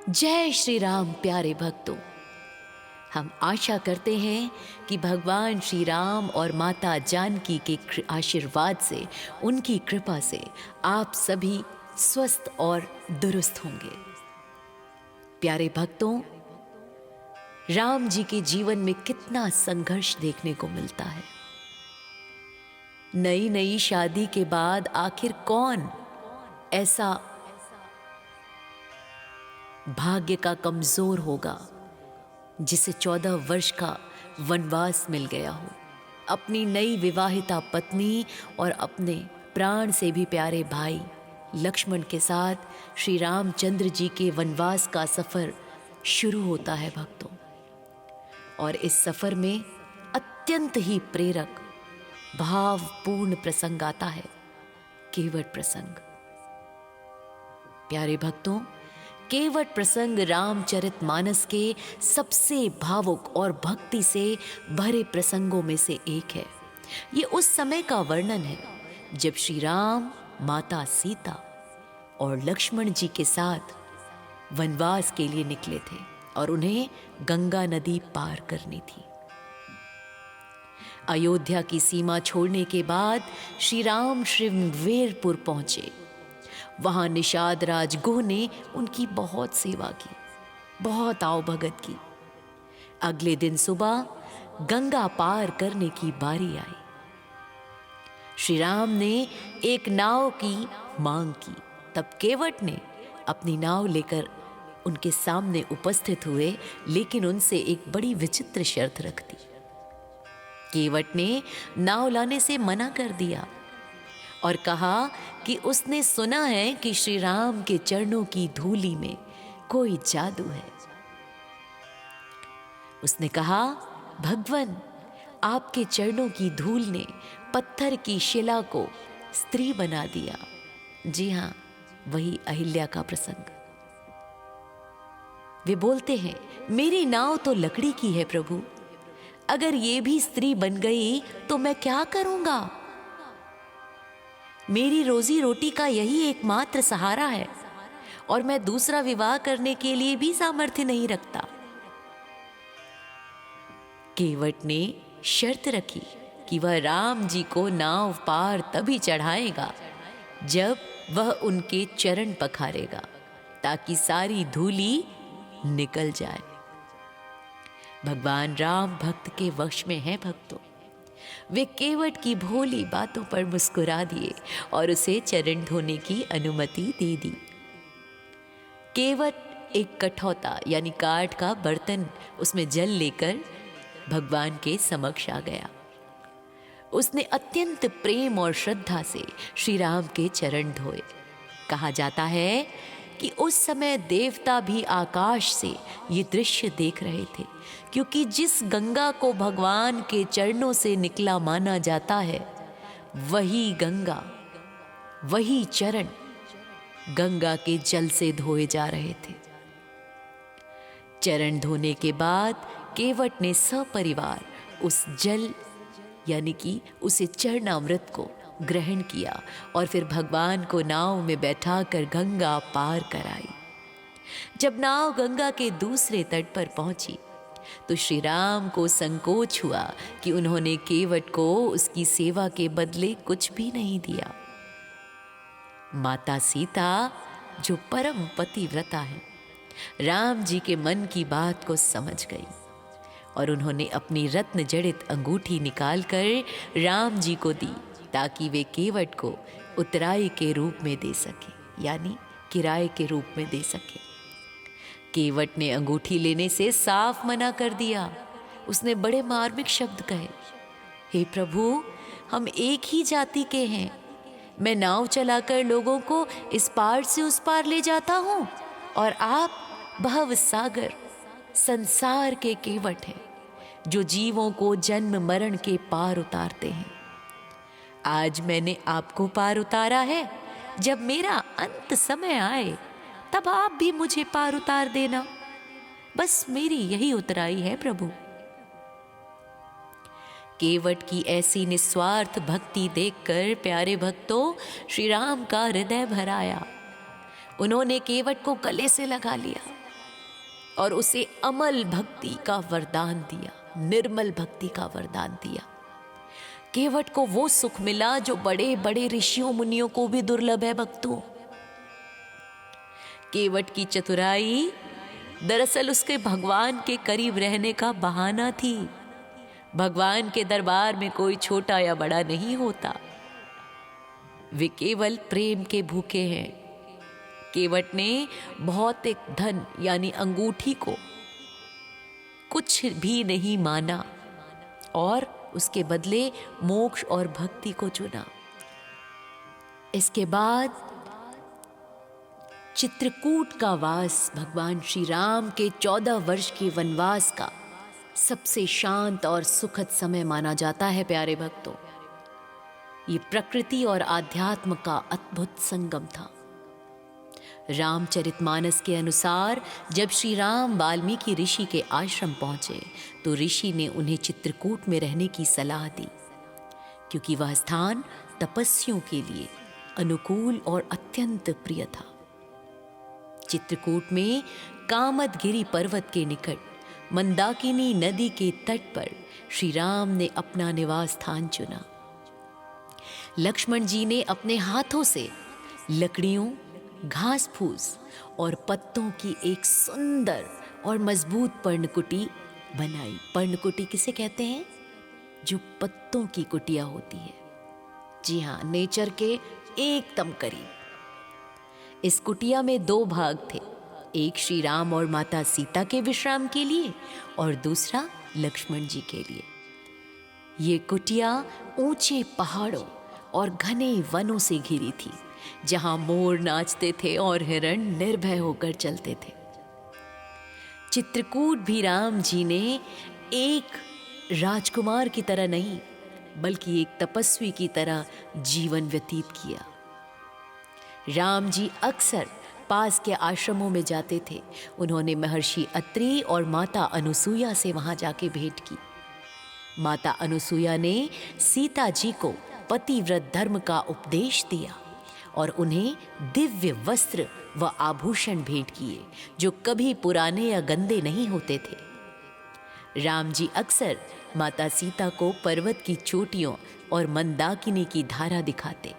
जय श्री राम प्यारे भक्तों। हम आशा करते हैं कि भगवान श्री राम और माता जानकी के आशीर्वाद से, उनकी कृपा से आप सभी स्वस्थ और दुरुस्त होंगे। प्यारे भक्तों, राम जी के जीवन में कितना संघर्ष देखने को मिलता है। नई नई शादी के बाद आखिर कौन ऐसा भाग्य का कमजोर होगा जिसे 14 वर्ष का वनवास मिल गया हो। अपनी नई विवाहिता पत्नी और अपने प्राण से भी प्यारे भाई लक्ष्मण के साथ श्री रामचंद्र जी के वनवास का सफर शुरू होता है भक्तों। और इस सफर में अत्यंत ही प्रेरक भावपूर्ण प्रसंग आता है, केवट प्रसंग। प्यारे भक्तों, केवट प्रसंग रामचरितमानस के सबसे भावुक और भक्ति से भरे प्रसंगों में से एक है। ये उस समय का वर्णन है जब श्री राम, माता सीता और लक्ष्मण जी के साथ वनवास के लिए निकले थे और उन्हें गंगा नदी पार करनी थी। अयोध्या की सीमा छोड़ने के बाद श्री राम श्रृंगवेरपुर पहुंचे। वहां निषाद राज गुह ने उनकी बहुत सेवा की, बहुत आवभगत की। अगले दिन सुबह गंगा पार करने की बारी आई। श्री राम ने एक नाव की मांग की। तब केवट ने अपनी नाव लेकर उनके सामने उपस्थित हुए, लेकिन उनसे एक बड़ी विचित्र शर्त रख दी। केवट ने नाव लाने से मना कर दिया और कहा कि उसने सुना है कि श्री राम के चरणों की धूलि में कोई जादू है। उसने कहा, भगवन, आपके चरणों की धूल ने पत्थर की शिला को स्त्री बना दिया। जी हां, वही अहिल्या का प्रसंग। वे बोलते हैं, मेरी नाव तो लकड़ी की है प्रभु, अगर ये भी स्त्री बन गई तो मैं क्या करूंगा? मेरी रोजी रोटी का यही एकमात्र सहारा है और मैं दूसरा विवाह करने के लिए भी सामर्थ्य नहीं रखता। केवट ने शर्त रखी कि वह राम जी को नाव पार तभी चढ़ाएगा जब वह उनके चरण पखारेगा, ताकि सारी धूली निकल जाए। भगवान राम भक्त के वश में है भक्तों। वे केवट की भोली बातों पर मुस्कुरा दिए और उसे चरण धोने की अनुमति दे दी। केवट एक कठौता यानी काठ का बर्तन, उसमें जल लेकर भगवान के समक्ष आ गया। उसने अत्यंत प्रेम और श्रद्धा से श्री राम के चरण धोए। कहा जाता है कि उस समय देवता भी आकाश से ये दृश्य देख रहे थे, क्योंकि जिस गंगा को भगवान के चरणों से निकला माना जाता है, वही गंगा, वही चरण गंगा के जल से धोए जा रहे थे। चरण धोने के बाद केवट ने सपरिवार उस जल यानी कि उसे चरणामृत को ग्रहण किया और फिर भगवान को नाव में बैठाकर गंगा पार कराई। जब नाव गंगा के दूसरे तट पर पहुंची तो श्री राम को संकोच हुआ कि उन्होंने केवट को उसकी सेवा के बदले कुछ भी नहीं दिया। माता सीता, जो परम पतिव्रता है, राम जी के मन की बात को समझ गई और उन्होंने अपनी रत्न जड़ित अंगूठी निकालकर राम जी को दी, ताकि वे केवट को उतराई के रूप में दे सके, यानी किराए के रूप में दे सके। केवट ने अंगूठी लेने से साफ मना कर दिया। उसने बड़े मार्मिक शब्द कहे, हे प्रभु, हम एक ही जाति के हैं। मैं नाव चलाकर लोगों को इस पार से उस पार ले जाता हूँ और आप भव सागर संसार के केवट हैं, जो जीवों को जन्म मरण के पार उतारते हैं। आज मैंने आपको पार उतारा है, जब मेरा अंत समय आए तब आप भी मुझे पार उतार देना। बस मेरी यही उतराई है प्रभु। केवट की ऐसी निस्वार्थ भक्ति देखकर प्यारे भक्तों, श्री राम का हृदय भर आया। उन्होंने केवट को गले से लगा लिया और उसे अमल भक्ति का वरदान दिया, निर्मल भक्ति का वरदान दिया। केवट को वो सुख मिला जो बड़े बड़े ऋषियों मुनियों को भी दुर्लभ है भक्तों। केवट की चतुराई दरअसल उसके भगवान के करीब रहने का बहाना थी। भगवान के दरबार में कोई छोटा या बड़ा नहीं होता, वे केवल प्रेम के भूखे हैं। केवट ने भौतिक धन यानी अंगूठी को कुछ भी नहीं माना और उसके बदले मोक्ष और भक्ति को चुना। इसके बाद चित्रकूट का वास भगवान श्री राम के 14 वर्ष के वनवास का सबसे शांत और सुखद समय माना जाता है। प्यारे भक्तों, ये प्रकृति और आध्यात्म का अद्भुत संगम था। रामचरितमानस के अनुसार जब श्री राम वाल्मीकि ऋषि के आश्रम पहुंचे तो ऋषि ने उन्हें चित्रकूट में रहने की सलाह दी, क्योंकि वह स्थान तपस्वियों के लिए अनुकूल और अत्यंत प्रिय था। चित्रकूट में कामदगिरी पर्वत के निकट मंदाकिनी नदी के तट पर श्री राम ने अपना निवास स्थान चुना। लक्ष्मण जी ने अपने हाथों से लकड़ियों, घास फूस और पत्तों की एक सुंदर और मजबूत पर्णकुटी बनाई। पर्णकुटी किसे कहते हैं? जो पत्तों की कुटिया होती है। जी हाँ, नेचर के एकदम करीब। इस कुटिया में 2 भाग थे, एक श्री राम और माता सीता के विश्राम के लिए और दूसरा लक्ष्मण जी के लिए। ये कुटिया ऊंचे पहाड़ों और घने वनों से घिरी थी, जहां मोर नाचते थे और हिरण निर्भय होकर चलते थे। चित्रकूट भी राम जी ने एक राजकुमार की तरह नहीं, बल्कि एक तपस्वी की तरह जीवन व्यतीत किया। राम जी अक्सर पास के आश्रमों में जाते थे। उन्होंने महर्षि अत्रि और माता अनुसुईया से वहां जाके भेंट की। माता अनुसुईया ने सीता जी को पतिव्रत धर्म का उपदेश दिया और उन्हें दिव्य वस्त्र व आभूषण भेंट किए, जो कभी पुराने या गंदे नहीं होते थे। राम जी अक्सर माता सीता को पर्वत की चोटियों और मंदाकिनी की धारा दिखाते।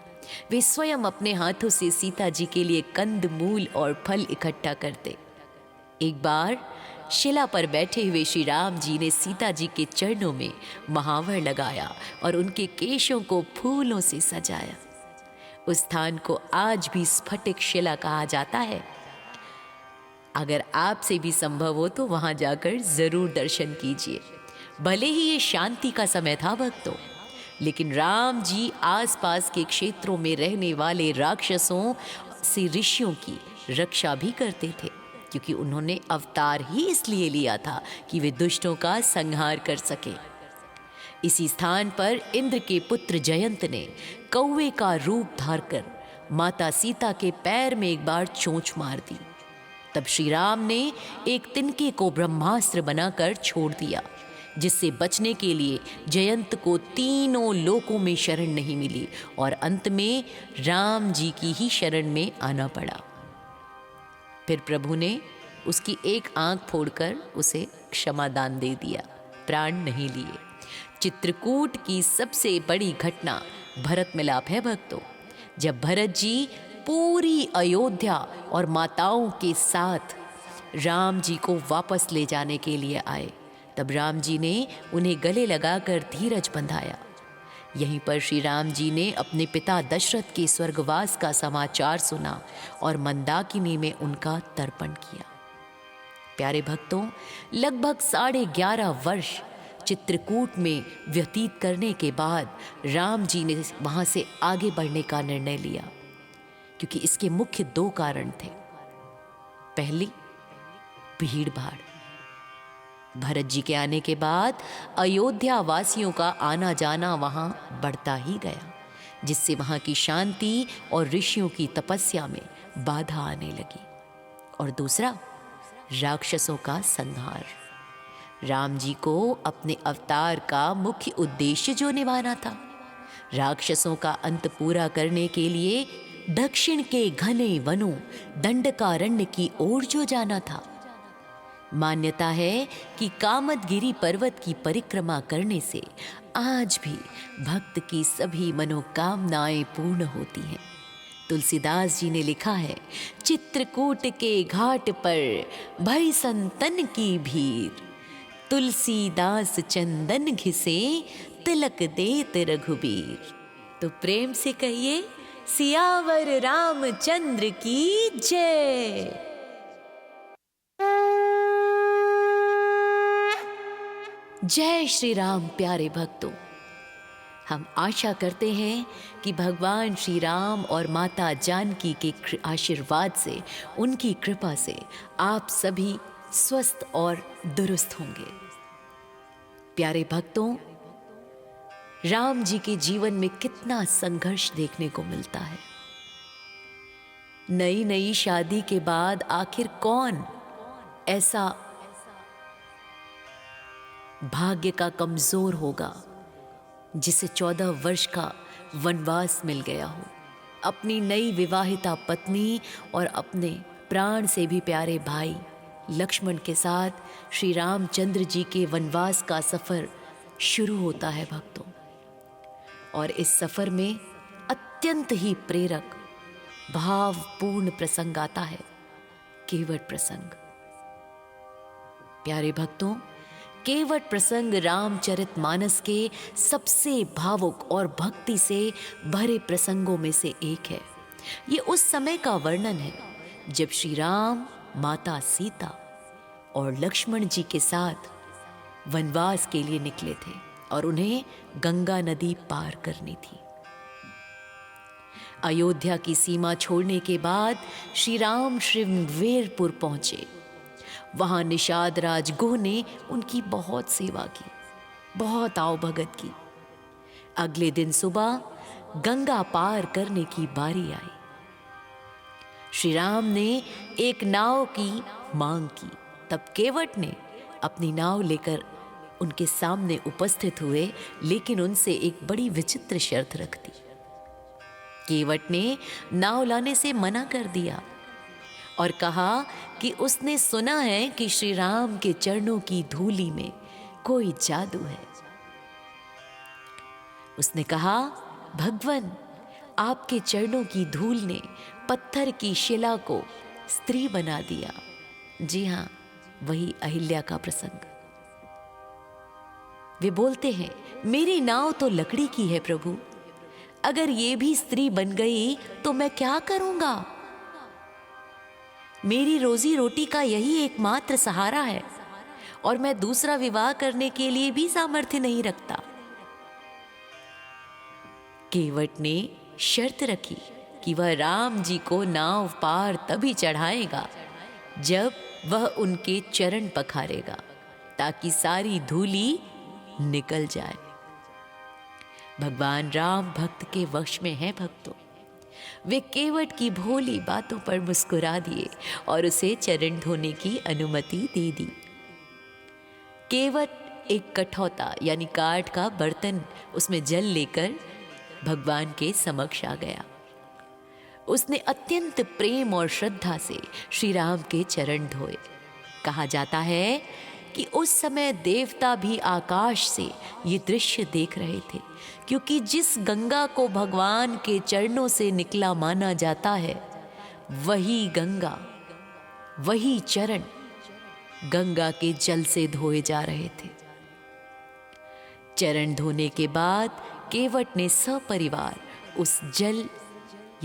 वे स्वयं अपने हाथों से सीता जी के लिए कंद मूल और फल इकट्ठा करते। एक बार शिला पर बैठे हुए श्री राम जी ने सीता जी के चरणों में महावर लगाया और उनके केशों को फूलों से सजाया। उस स्थान को आज भी स्फटिक शिला कहा जाता है। अगर आपसे भी संभव हो तो वहां जाकर जरूर दर्शन कीजिए। भले ही ये शांति का समय था भक्तों, लेकिन राम जी आसपास के क्षेत्रों में रहने वाले राक्षसों से ऋषियों की रक्षा भी करते थे, क्योंकि उन्होंने अवतार ही इसलिए लिया था कि वे दुष्टों का संहार कर सके। इसी स्थान पर इंद्र के पुत्र जयंत ने कौवे का रूप धारकर माता सीता के पैर में एक बार चोंच मार दी। तब श्री राम ने एक तिनके को ब्रह्मास्त्र बनाकर छोड़ दिया, जिससे बचने के लिए जयंत को तीनों लोकों में शरण नहीं मिली और अंत में राम जी की ही शरण में आना पड़ा। फिर प्रभु ने उसकी एक आंख फोड़कर उसे क्षमादान दे दिया, प्राण नहीं लिए। चित्रकूट की सबसे बड़ी घटना भरत मिलाप है भक्तों। जब भरत जी पूरी अयोध्या और माताओं के साथ राम जी को वापस ले जाने के लिए आए, तब राम जी ने उन्हें गले लगाकर धीरज बंधाया। यहीं पर श्री राम जी ने अपने पिता दशरथ के स्वर्गवास का समाचार सुना और मंदाकिनी में उनका तर्पण किया। प्यारे भक्तों, लगभग 11.5 वर्ष चित्रकूट में व्यतीत करने के बाद राम जी ने वहां से आगे बढ़ने का निर्णय लिया, क्योंकि इसके मुख्य 2 कारण थे। पहली, भीड़ भाड़। भरत जी के आने के बाद अयोध्या वासियों का आना जाना वहां बढ़ता ही गया, जिससे वहां की शांति और ऋषियों की तपस्या में बाधा आने लगी। और दूसरा, राक्षसों का संहार। राम जी को अपने अवतार का मुख्य उद्देश्य जो निभाना था, राक्षसों का अंत पूरा करने के लिए दक्षिण के घने वनों दंडकारण्य की ओर जो जाना था, मान्यता है कि कामदगिरी पर्वत की परिक्रमा करने से आज भी भक्त की सभी मनोकामनाएं पूर्ण होती हैं। तुलसीदास जी ने लिखा है, चित्रकूट के घाट पर भई संतन की भीड़, तुलसीदास चंदन घिसे तिलक देत रघुबीर। तो प्रेम से कहिए, सियावर रामचंद्र की जय। जय श्री राम। प्यारे भक्तों, हम आशा करते हैं कि भगवान श्री राम और माता जानकी के आशीर्वाद से, उनकी कृपा से आप सभी स्वस्थ और दुरुस्त होंगे। प्यारे भक्तों, राम जी के जीवन में कितना संघर्ष देखने को मिलता है। नई नई शादी के बाद आखिर कौन ऐसा भाग्य का कमजोर होगा जिसे 14 वर्ष का वनवास मिल गया हो, अपनी नई विवाहिता पत्नी और अपने प्राण से भी प्यारे भाई लक्ष्मण के साथ श्री रामचंद्र जी के वनवास का सफर शुरू होता है भक्तों। और इस सफर में अत्यंत ही प्रेरक भावपूर्ण प्रसंग आता है, केवट प्रसंग। प्यारे भक्तों, केवट प्रसंग रामचरितमानस के सबसे भावुक और भक्ति से भरे प्रसंगों में से एक है। ये उस समय का वर्णन है जब श्री राम, माता सीता और लक्ष्मण जी के साथ वनवास के लिए निकले थे और उन्हें गंगा नदी पार करनी थी। अयोध्या की सीमा छोड़ने के बाद श्री राम श्रृंगवेरपुर पहुंचे। वहां निषाद राज गुह ने उनकी बहुत सेवा की, बहुत आवभगत की। अगले दिन सुबह गंगा पार करने की बारी आई। श्री राम ने एक नाव की मांग की। तब केवट ने अपनी नाव लेकर उनके सामने उपस्थित हुए, लेकिन उनसे एक बड़ी विचित्र शर्त रख दी। केवट ने नाव लाने से मना कर दिया और कहा कि उसने सुना है कि श्री राम के चरणों की धूलि में कोई जादू है। उसने कहा, भगवन, आपके चरणों की धूल ने पत्थर की शिला को स्त्री बना दिया। जी हां, वही अहिल्या का प्रसंग। वे बोलते हैं, मेरी नाव तो लकड़ी की है प्रभु, अगर ये भी स्त्री बन गई तो मैं क्या करूंगा? मेरी रोजी रोटी का यही एकमात्र सहारा है और मैं दूसरा विवाह करने के लिए भी सामर्थ्य नहीं रखता। केवट ने शर्त रखी कि वह राम जी को नाव पार तभी चढ़ाएगा जब वह उनके चरण पखारेगा, ताकि सारी धूली निकल जाए। भगवान राम भक्त के वश में है भक्तों। वे केवट की भोली बातों पर मुस्कुरा दिए और उसे चरण धोने की अनुमति दे दी। केवट एक कठौता यानी काठ का बर्तन, उसमें जल लेकर भगवान के समक्ष आ गया। उसने अत्यंत प्रेम और श्रद्धा से श्री राम के चरण धोए। कहा जाता है कि उस समय देवता भी आकाश से ये दृश्य देख रहे थे, क्योंकि जिस गंगा को भगवान के चरणों से निकला माना जाता है, वही गंगा, वही चरण गंगा के जल से धोए जा रहे थे। चरण धोने के बाद केवट ने सपरिवार उस जल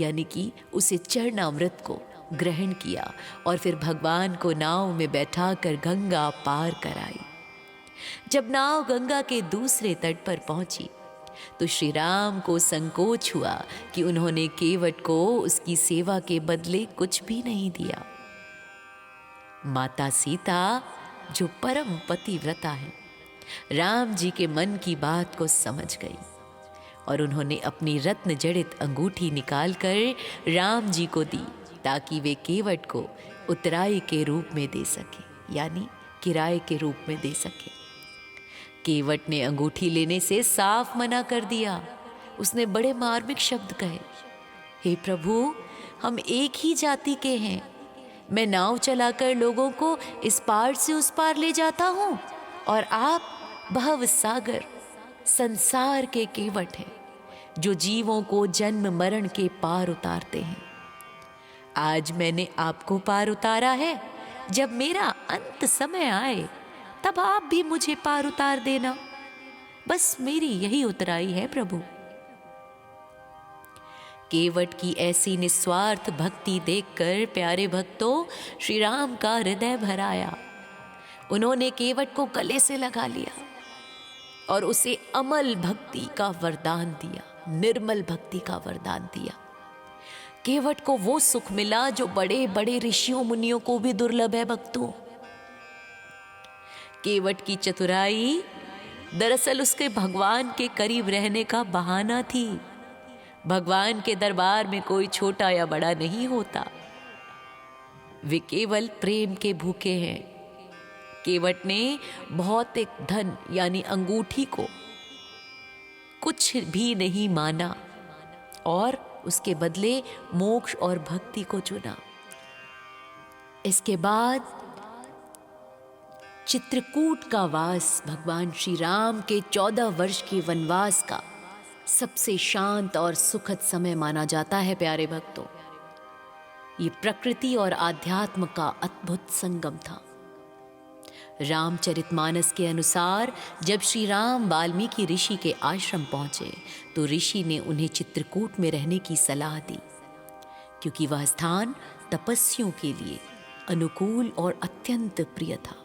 यानी कि उसे चरणामृत को ग्रहण किया और फिर भगवान को नाव में बैठाकर गंगा पार कराई। जब नाव गंगा के दूसरे तट पर पहुंची तो श्री राम को संकोच हुआ कि उन्होंने केवट को उसकी सेवा के बदले कुछ भी नहीं दिया। माता सीता, जो परम पतिव्रता है, राम जी के मन की बात को समझ गई और उन्होंने अपनी रत्न जड़ित अंगूठी निकालकर राम जी को दी, ताकि वे केवट को उतराई के रूप में दे सके, यानी किराए के रूप में दे सके। केवट ने अंगूठी लेने से साफ मना कर दिया। उसने बड़े मार्मिक शब्द कहे, हे प्रभु, हम एक ही जाति के हैं, मैं नाव चलाकर लोगों को इस पार से उस पार ले जाता हूँ और आप भव सागर संसार के केवट हैं जो जीवों को जन्म मरण के पार उतारते हैं। आज मैंने आपको पार उतारा है, जब मेरा अंत समय आए तब आप भी मुझे पार उतार देना। बस मेरी यही उतराई है प्रभु। केवट की ऐसी निस्वार्थ भक्ति देखकर प्यारे भक्तों श्री राम का हृदय भर आया। उन्होंने केवट को गले से लगा लिया और उसे अमल भक्ति का वरदान दिया, निर्मल भक्ति का वरदान दिया। केवट को वो सुख मिला जो बड़े बड़े ऋषियों मुनियों को भी दुर्लभ है भक्तों। केवट की चतुराई दरअसल उसके भगवान के करीब रहने का बहाना थी। भगवान के दरबार में कोई छोटा या बड़ा नहीं होता, वे केवल प्रेम के भूखे हैं। केवट ने भौतिक धन यानी अंगूठी को कुछ भी नहीं माना और उसके बदले मोक्ष और भक्ति को चुना। इसके बाद चित्रकूट का वास भगवान श्री राम के 14 वर्ष के वनवास का सबसे शांत और सुखद समय माना जाता है प्यारे भक्तों। ये प्रकृति और आध्यात्म का अद्भुत संगम था। रामचरितमानस के अनुसार जब श्री राम वाल्मीकि ऋषि के आश्रम पहुंचे तो ऋषि ने उन्हें चित्रकूट में रहने की सलाह दी, क्योंकि वह स्थान तपस्वियों के लिए अनुकूल और अत्यंत प्रिय था।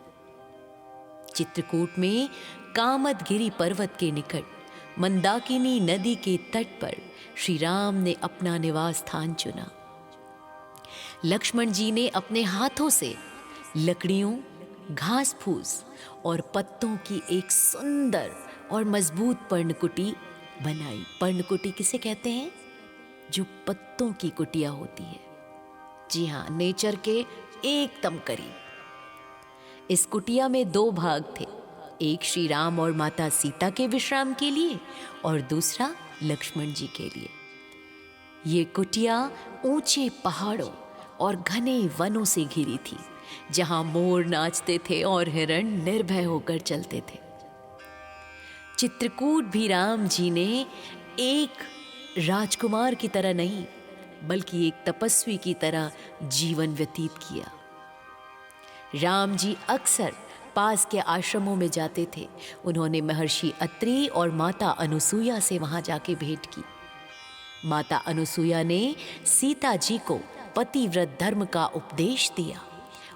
चित्रकूट में कामदगिरि पर्वत के निकट मंदाकिनी नदी के तट पर श्री राम ने अपना निवास स्थान चुना। लक्ष्मण जी ने अपने हाथों से लकड़ियों, घास फूस और पत्तों की एक सुंदर और मजबूत पर्णकुटी बनाई। पर्णकुटी किसे कहते हैं? जो पत्तों की कुटिया होती है। जी हाँ, नेचर के एकदम करीब। इस कुटिया में 2 भाग थे, एक श्री राम और माता सीता के विश्राम के लिए और दूसरा लक्ष्मण जी के लिए। ये कुटिया ऊंचे पहाड़ों और घने वनों से घिरी थी, जहां मोर नाचते थे और हिरण निर्भय होकर चलते थे। चित्रकूट भी राम जी ने एक राजकुमार की तरह नहीं, बल्कि एक तपस्वी की तरह जीवन व्यतीत किया। राम जी अक्सर पास के आश्रमों में जाते थे। उन्होंने महर्षि अत्रि और माता अनुसुईया से वहां जाके भेंट की। माता अनुसुईया ने सीता जी को पतिव्रत धर्म का उपदेश दिया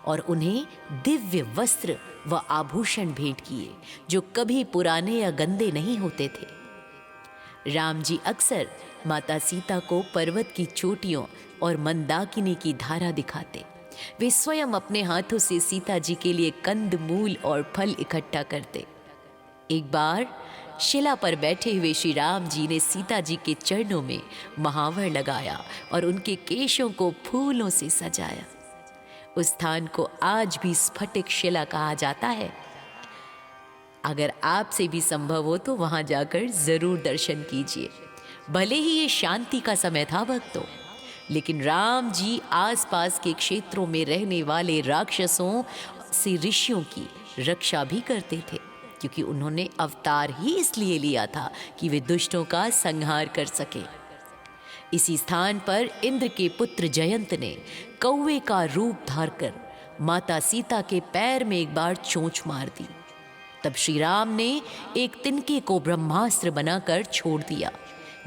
और उन्हें दिव्य वस्त्र व आभूषण भेंट किए जो कभी पुराने या गंदे नहीं होते थे। राम जी अक्सर माता सीता को पर्वत की चोटियों और मंदाकिनी की धारा दिखाते। वे स्वयं अपने हाथों से सीता जी के लिए कंद मूल और फल इकट्ठा करते। एक बार शिला पर बैठे हुए श्री राम जी ने सीता जी के चरणों में महावर लगाया और उनके केशों को फूलों से सजाया। उस स्थान को आज भी स्फटिक शिला कहा जाता है। अगर आपसे भी संभव हो तो वहां जाकर जरूर दर्शन कीजिए। भले ही ये शांति का समय था भक्तों, लेकिन राम जी आसपास के क्षेत्रों में रहने वाले राक्षसों से ऋषियों की रक्षा भी करते थे, क्योंकि उन्होंने अवतार ही इसलिए लिया था कि वे दुष्टों का संहार कर सके। इसी स्थान पर इंद्र के पुत्र जयंत ने कौवे का रूप धारकर माता सीता के पैर में एक बार चोंच मार दी। तब श्री राम ने एक तिनके को ब्रह्मास्त्र बनाकर छोड़ दिया,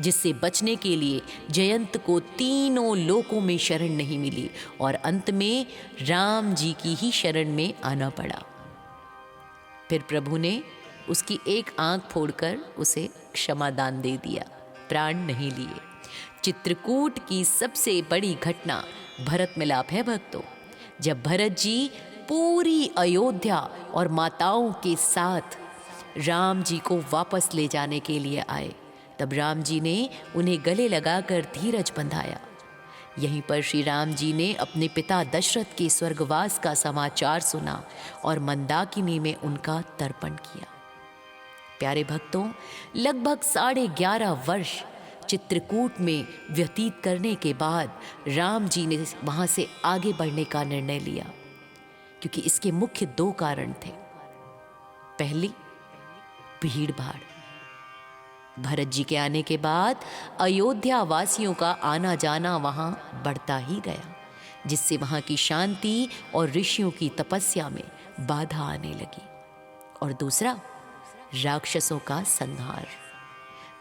जिससे बचने के लिए जयंत को तीनों लोकों में शरण नहीं मिली और अंत में राम जी की ही शरण में आना पड़ा। फिर प्रभु ने उसकी एक आंख फोड़कर उसे क्षमा दान दे दिया, प्राण नहीं लिए। चित्रकूट की सबसे बड़ी घटना भरत मिलाप है भक्तों। जब भरत जी पूरी अयोध्या और माताओं के साथ राम जी को वापस ले जाने के लिए आए, तब राम जी ने उन्हें गले लगाकर धीरज बंधाया। यहीं पर श्री राम जी ने अपने पिता दशरथ के स्वर्गवास का समाचार सुना और मंदाकिनी में उनका तर्पण किया। प्यारे भक्तों, लगभग 11.5 वर्ष चित्रकूट में व्यतीत करने के बाद राम जी ने वहाँ से आगे बढ़ने का निर्णय लिया, क्योंकि इसके मुख्य दो कारण थे। पहली, भीड़ भाड़। भरत जी के आने के बाद अयोध्या वासियों का आना जाना वहां बढ़ता ही गया, जिससे वहां की शांति और ऋषियों की तपस्या में बाधा आने लगी। और दूसरा, राक्षसों का संहार।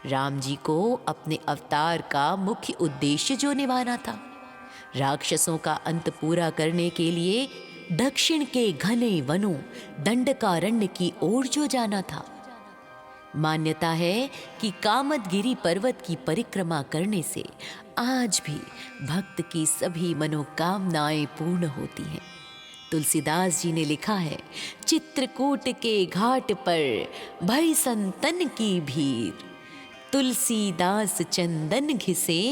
राम जी को अपने अवतार का मुख्य उद्देश्य जो निभाना था, राक्षसों का अंत पूरा करने के लिए दक्षिण के घने वनों दंडकारण्य की ओर जो जाना था। मान्यता है कि कामदगिरि पर्वत की परिक्रमा करने से आज भी भक्त की सभी मनोकामनाएं पूर्ण होती हैं। तुलसीदास जी ने लिखा है, चित्रकूट के घाट पर भई संतन की भीड़, तुलसीदास चंदन घिसे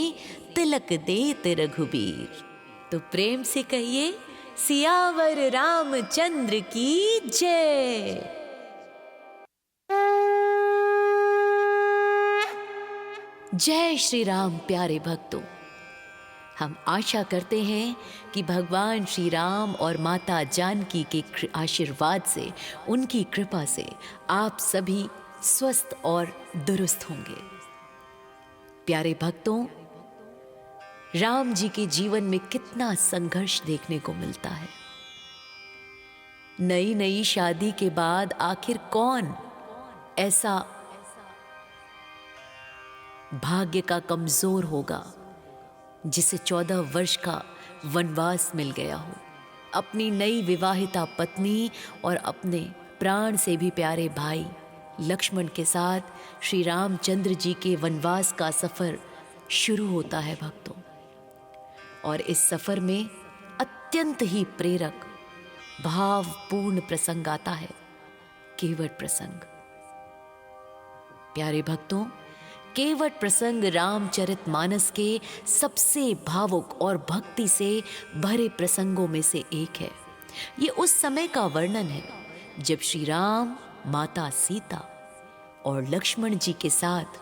तिलक देत रघुबीर। तो प्रेम से कहिए, सियावर रामचंद्र की जय। जय श्री राम। प्यारे भक्तों, हम आशा करते हैं कि भगवान श्री राम और माता जानकी के आशीर्वाद से, उनकी कृपा से आप सभी स्वस्थ और दुरुस्त होंगे। प्यारे भक्तों, राम जी के जीवन में कितना संघर्ष देखने को मिलता है। नई नई शादी के बाद आखिर कौन ऐसा भाग्य का कमजोर होगा जिसे 14 वर्ष का वनवास मिल गया हो, अपनी नई विवाहिता पत्नी और अपने प्राण से भी प्यारे भाई लक्ष्मण के साथ श्री रामचंद्र जी के वनवास का सफर शुरू होता है भक्तों। और इस सफर में अत्यंत ही प्रेरक भावपूर्ण प्रसंग आता है, केवट प्रसंग। प्यारे भक्तों, केवट प्रसंग रामचरितमानस के सबसे भावुक और भक्ति से भरे प्रसंगों में से एक है। ये उस समय का वर्णन है जब श्री राम, माता सीता और लक्ष्मण जी के साथ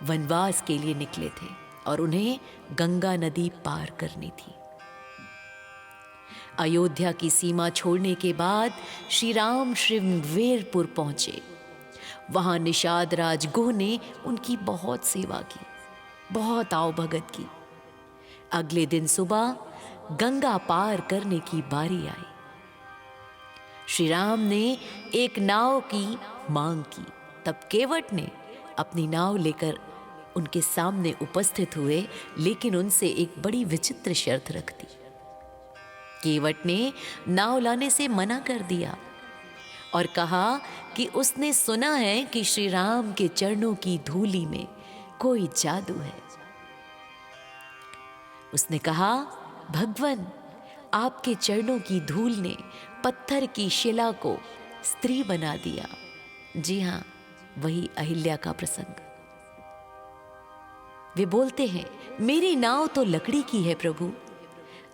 वनवास के लिए निकले थे और उन्हें गंगा नदी पार करनी थी। अयोध्या की सीमा छोड़ने के बाद श्री राम श्रृंगवेरपुर पहुंचे। वहां निषाद राज गुह ने उनकी बहुत सेवा की, बहुत आवभगत की। अगले दिन सुबह गंगा पार करने की बारी आई। श्री राम ने एक नाव की मांग की, तब केवट ने अपनी नाव लेकर उनके सामने उपस्थित हुए, लेकिन उनसे एक बड़ी विचित्र शर्त रख दी। केवट ने नाव लाने से मना कर दिया और कहा कि उसने सुना है कि श्री राम के चरणों की धूलि में कोई जादू है। उसने कहा, भगवन, आपके चरणों की धूल ने पत्थर की शिला को स्त्री बना दिया। जी हां, वही अहिल्या का प्रसंग। वे बोलते हैं, मेरी नाव तो लकड़ी की है प्रभु,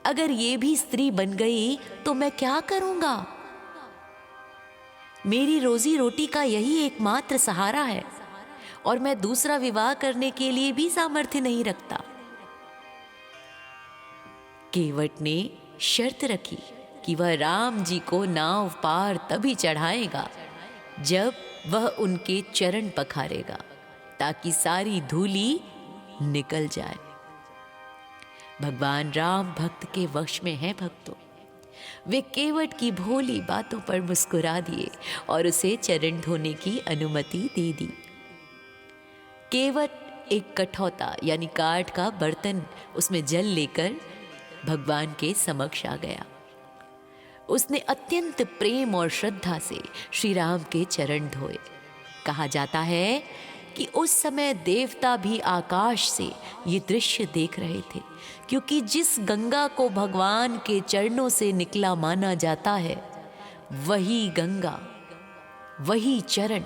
अगर ये भी स्त्री बन गई तो मैं क्या करूंगा? मेरी रोजी रोटी का यही एकमात्र सहारा है और मैं दूसरा विवाह करने के लिए भी सामर्थ्य नहीं रखता। केवट ने शर्त रखी कि वह राम जी को नाव पार तभी चढ़ाएगा जब वह उनके चरण पखारेगा, ताकि सारी धूली निकल जाए। भगवान राम भक्त के वश में है भक्तों। वे केवट की भोली बातों पर मुस्कुरा दिए और उसे चरण धोने की अनुमति दे दी। केवट एक कठौता यानी काठ का बर्तन, उसमें जल लेकर भगवान के समक्ष आ गया। उसने अत्यंत प्रेम और श्रद्धा से श्री राम के चरण धोए। कहा जाता है कि उस समय देवता भी आकाश से ये दृश्य देख रहे थे, क्योंकि जिस गंगा को भगवान के चरणों से निकला माना जाता है, वही गंगा, वही चरण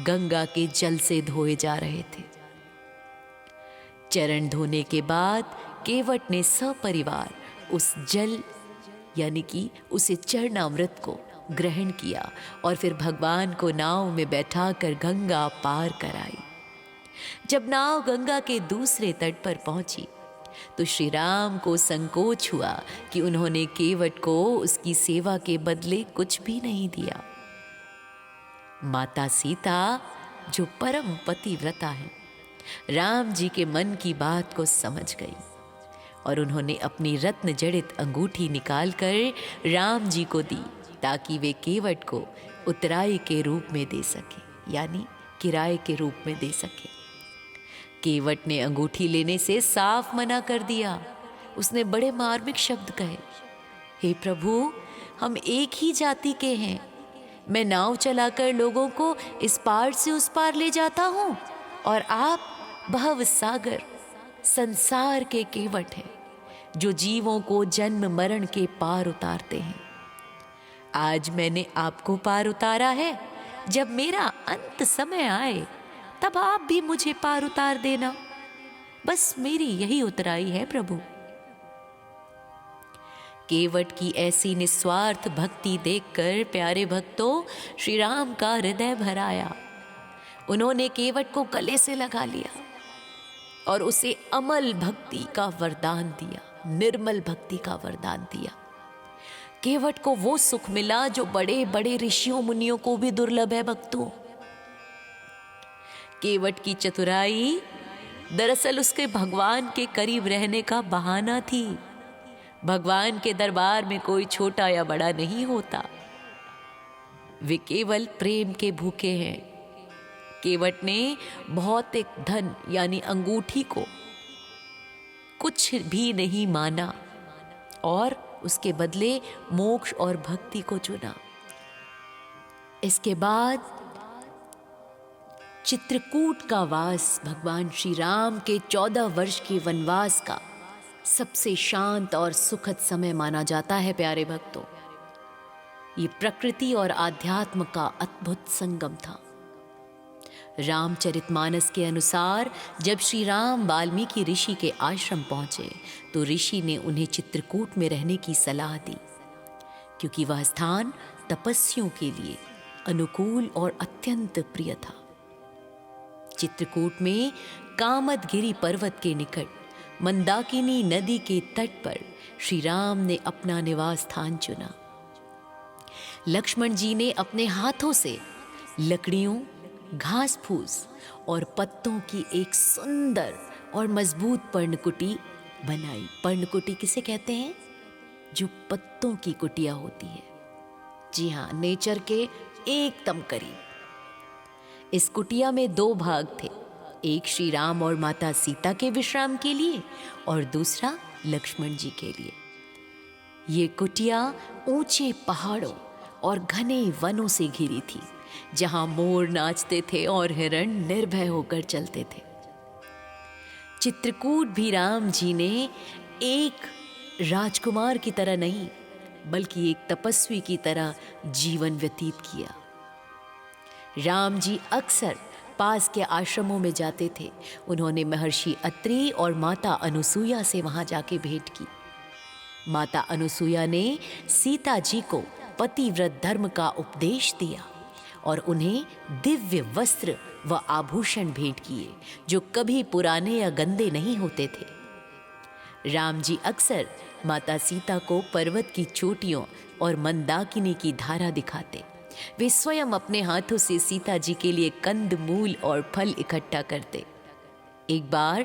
गंगा के जल से धोए जा रहे थे। चरण धोने के बाद केवट ने सपरिवार उस जल यानी कि उसे चरणामृत को ग्रहण किया और फिर भगवान को नाव में बैठाकर गंगा पार कराई। जब नाव गंगा के दूसरे तट पर पहुंची तो श्री राम को संकोच हुआ कि उन्होंने केवट को उसकी सेवा के बदले कुछ भी नहीं दिया। माता सीता, जो परम पतिव्रता है, राम जी के मन की बात को समझ गई और उन्होंने अपनी रत्न जड़ित अंगूठी निकालकर राम जी को दी ताकि वे केवट को उतराई के रूप में दे सके, यानी किराए के रूप में दे सके। केवट ने अंगूठी लेने से साफ मना कर दिया। उसने बड़े मार्मिक शब्द कहे, हे प्रभु, हम एक ही जाति के हैं। मैं नाव चलाकर लोगों को इस पार से उस पार ले जाता हूँ और आप भव सागर संसार के केवट हैं जो जीवों को जन्म मरण के पार उतारते हैं। आज मैंने आपको पार उतारा है, जब मेरा अंत समय आए तब आप भी मुझे पार उतार देना। बस मेरी यही उतराई है प्रभु। केवट की ऐसी निस्वार्थ भक्ति देखकर प्यारे भक्तों, श्री राम का हृदय भर आया। उन्होंने केवट को गले से लगा लिया और उसे अमल भक्ति का वरदान दिया, निर्मल भक्ति का वरदान दिया। केवट को वो सुख मिला जो बड़े बड़े ऋषियों मुनियों को भी दुर्लभ है भक्तों। केवट की चतुराई दरअसल उसके भगवान के करीब रहने का बहाना थी। भगवान के दरबार में कोई छोटा या बड़ा नहीं होता, वे केवल प्रेम के भूखे हैं। केवट ने भौतिक धन यानी अंगूठी को कुछ भी नहीं माना और उसके बदले मोक्ष और भक्ति को चुना। इसके बाद चित्रकूट का वास भगवान श्री राम के 14 वर्ष के वनवास का सबसे शांत और सुखद समय माना जाता है प्यारे भक्तों। ये प्रकृति और आध्यात्म का अद्भुत संगम था। रामचरितमानस के अनुसार जब श्री राम वाल्मीकि ऋषि के आश्रम पहुंचे तो ऋषि ने उन्हें चित्रकूट में रहने की सलाह दी, क्योंकि वह स्थान तपस्वियों के लिए अनुकूल और अत्यंत प्रिय था। चित्रकूट में कामदगिरी पर्वत के निकट मंदाकिनी नदी के तट पर श्री राम ने अपना निवास स्थान चुना। लक्ष्मण जी ने अपने हाथों से लकड़ियों, घास फूस और पत्तों की एक सुंदर और मजबूत पर्णकुटी बनाई। पर्णकुटी किसे कहते हैं? जो पत्तों की कुटिया होती है। जी हाँ, नेचर के एकदम करीब। इस कुटिया में 2 भाग थे, एक श्री राम और माता सीता के विश्राम के लिए और दूसरा लक्ष्मण जी के लिए। ये कुटिया ऊंचे पहाड़ों और घने वनों से घिरी थी, जहां मोर नाचते थे और हिरण निर्भय होकर चलते थे। चित्रकूट भी राम जी ने एक राजकुमार की तरह नहीं, बल्कि एक तपस्वी की तरह जीवन व्यतीत किया। राम जी अक्सर पास के आश्रमों में जाते थे। उन्होंने महर्षि अत्रि और माता अनुसुईया से वहां जाके भेंट की। माता अनुसुईया ने सीता जी को पतिव्रत धर्म का उपदेश दिया और उन्हें दिव्य वस्त्र व आभूषण भेंट किए जो कभी पुराने या गंदे नहीं होते थे। राम जी अक्सर माता सीता को पर्वत की चोटियों और मंदाकिनी की धारा दिखाते। वे स्वयं अपने हाथों से सीता जी के लिए कंद मूल और फल इकट्ठा करते। एक बार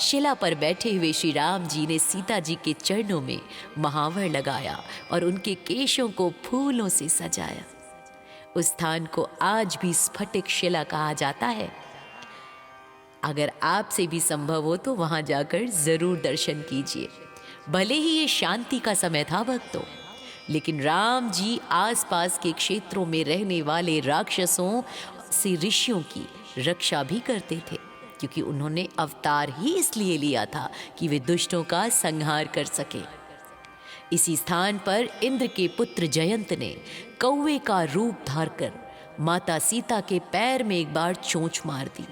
शिला पर बैठे हुए श्री राम जी ने सीता जी के चरणों में महावर लगाया और उनके केशों को फूलों से सजाया। उस स्थान को आज भी स्फटिक शिला कहा जाता है। अगर आपसे भी संभव हो तो वहां जाकर जरूर दर्शन कीजिए। भले ही ये शांति का समय था भक्तों, लेकिन राम जी आसपास के क्षेत्रों में रहने वाले राक्षसों से ऋषियों की रक्षा भी करते थे, क्योंकि उन्होंने अवतार ही इसलिए लिया था कि वे दुष्टों का संहार कर सके। इसी स्थान पर इंद्र के पुत्र जयंत ने कौवे का रूप धारकर माता सीता के पैर में एक बार चोंच मार दी।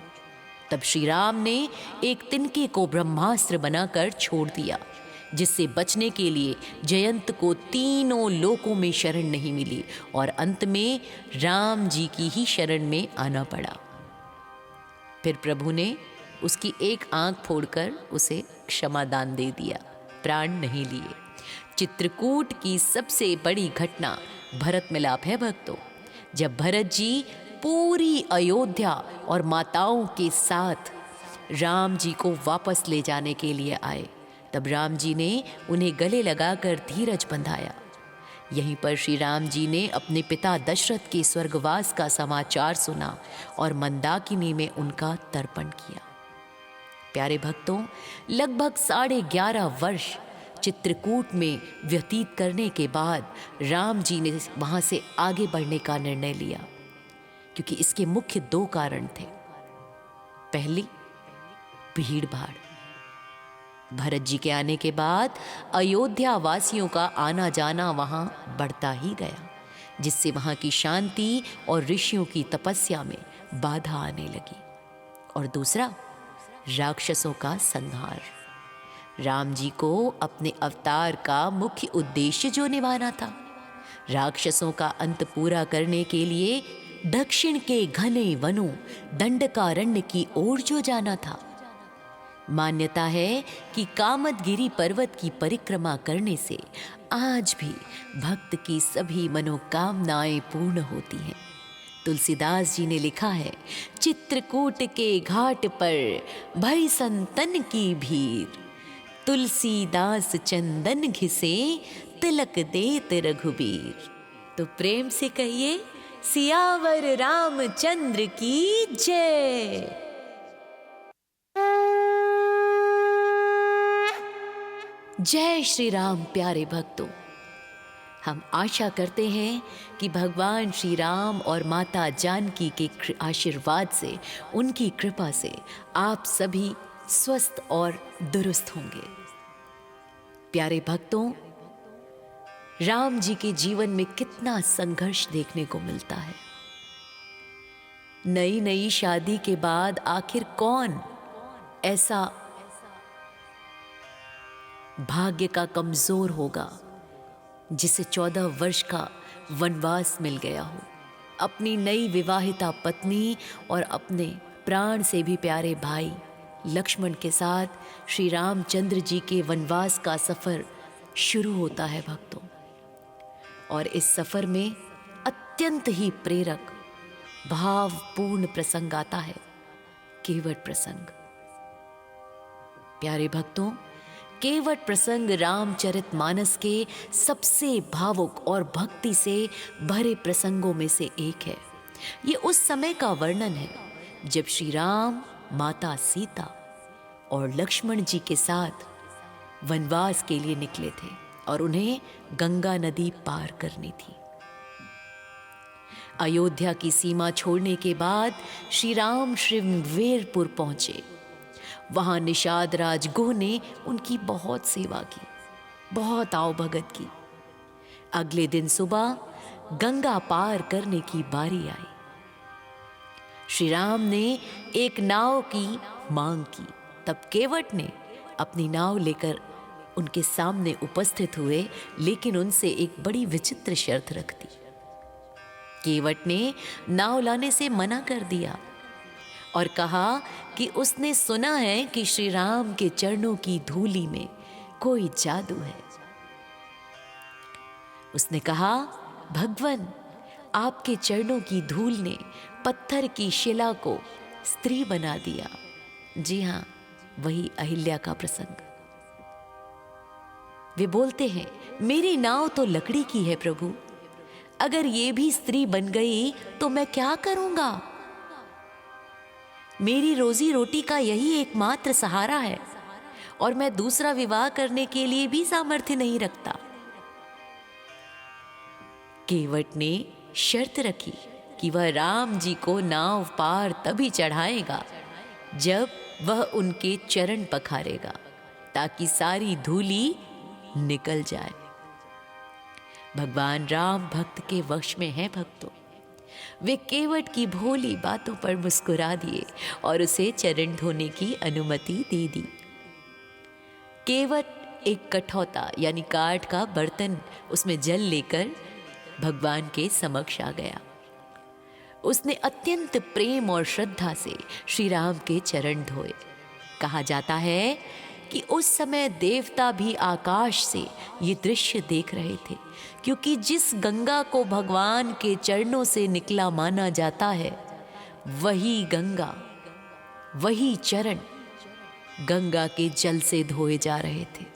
तब श्री राम ने एक तिनके को ब्रह्मास्त्र बनाकर छोड़ दिया, जिससे बचने के लिए जयंत को तीनों लोकों में शरण नहीं मिली और अंत में राम जी की ही शरण में आना पड़ा। फिर प्रभु ने उसकी एक आंख फोड़कर उसे क्षमादान दे दिया, प्राण नहीं लिए। चित्रकूट की सबसे बड़ी घटना भरत मिलाप है भक्तों। जब भरत जी पूरी अयोध्या और माताओं के साथ राम जी को वापस ले जाने के लिए आए, तब राम जी ने उन्हें गले लगाकर धीरज बंधाया। यहीं पर श्री राम जी ने अपने पिता दशरथ के स्वर्गवास का समाचार सुना और मंदाकिनी में उनका तर्पण किया। प्यारे भक्तों, लगभग 11.5 वर्ष चित्रकूट में व्यतीत करने के बाद राम जी ने वहां से आगे बढ़ने का निर्णय लिया, क्योंकि इसके मुख्य 2 कारण थे। पहली, भीड़ भाड़। भरत जी के आने के बाद अयोध्या वासियों का आना जाना वहां बढ़ता ही गया, जिससे वहां की शांति और ऋषियों की तपस्या में बाधा आने लगी। और दूसरा, राक्षसों का संहार। राम जी को अपने अवतार का मुख्य उद्देश्य जो निभाना था, राक्षसों का अंत पूरा करने के लिए दक्षिण के घने वनों दंडकारण्य की ओर जो जाना था। मान्यता है कि कामदगिरि पर्वत की परिक्रमा करने से आज भी भक्त की सभी मनोकामनाएं पूर्ण होती हैं। तुलसीदास जी ने लिखा है, चित्रकूट के घाट पर भई संतन की भीड़, तुलसीदास चंदन घिसे तिलक देत रघुबीर। तो प्रेम से कहिए, सियावर रामचंद्र की जय। जय श्री राम। प्यारे भक्तों, हम आशा करते हैं कि भगवान श्री राम और माता जानकी के आशीर्वाद से, उनकी कृपा से आप सभी स्वस्थ और दुरुस्त होंगे। प्यारे भक्तों, राम जी के जीवन में कितना संघर्ष देखने को मिलता है। नई नई शादी के बाद आखिर कौन ऐसा भाग्य का कमजोर होगा जिसे 14 वर्ष का वनवास मिल गया हो। अपनी नई विवाहिता पत्नी और अपने प्राण से भी प्यारे भाई लक्ष्मण के साथ श्री रामचंद्र जी के वनवास का सफर शुरू होता है भक्तों। और इस सफर में अत्यंत ही प्रेरक भावपूर्ण प्रसंग आता है, केवट प्रसंग। प्यारे भक्तों, केवट प्रसंग रामचरितमानस के सबसे भावुक और भक्ति से भरे प्रसंगों में से एक है। ये उस समय का वर्णन है जब श्री राम, माता सीता और लक्ष्मण जी के साथ वनवास के लिए निकले थे और उन्हें गंगा नदी पार करनी थी। अयोध्या की सीमा छोड़ने के बाद श्री राम श्रृंगवेरपुर पहुंचे। वहां निषाद राज गुह ने उनकी बहुत सेवा की, बहुत आवभगत की। अगले दिन सुबह गंगा पार करने की बारी आई। श्री राम ने एक नाव की मांग की, तब केवट ने अपनी नाव लेकर उनके सामने उपस्थित हुए, लेकिन उनसे एक बड़ी विचित्र शर्त रख दी। केवट ने नाव लाने से मना कर दिया और कहा कि उसने सुना है कि श्री राम के चरणों की धूलि में कोई जादू है। उसने कहा, भगवन, आपके चरणों की धूल ने पत्थर की शिला को स्त्री बना दिया। जी हां, वही अहिल्या का प्रसंग। वे बोलते हैं, मेरी नाव तो लकड़ी की है प्रभु, अगर ये भी स्त्री बन गई तो मैं क्या करूंगा? मेरी रोजी रोटी का यही एकमात्र सहारा है और मैं दूसरा विवाह करने के लिए भी सामर्थ्य नहीं रखता। केवट ने शर्त रखी कि वह राम जी को नाव पार तभी चढ़ाएगा जब वह उनके चरण पखारेगा, ताकि सारी धूली निकल जाए। भगवान राम भक्त के वश में है भक्तों। वे केवट की भोली बातों पर मुस्कुरा दिए और उसे चरण धोने की अनुमति दे दी। केवट एक कठौता यानी काठ का बर्तन, उसमें जल लेकर भगवान के समक्ष आ गया। उसने अत्यंत प्रेम और श्रद्धा से श्री राम के चरण धोए। कहा जाता है कि उस समय देवता भी आकाश से ये दृश्य देख रहे थे, क्योंकि जिस गंगा को भगवान के चरणों से निकला माना जाता है, वही गंगा, वही चरण गंगा के जल से धोए जा रहे थे।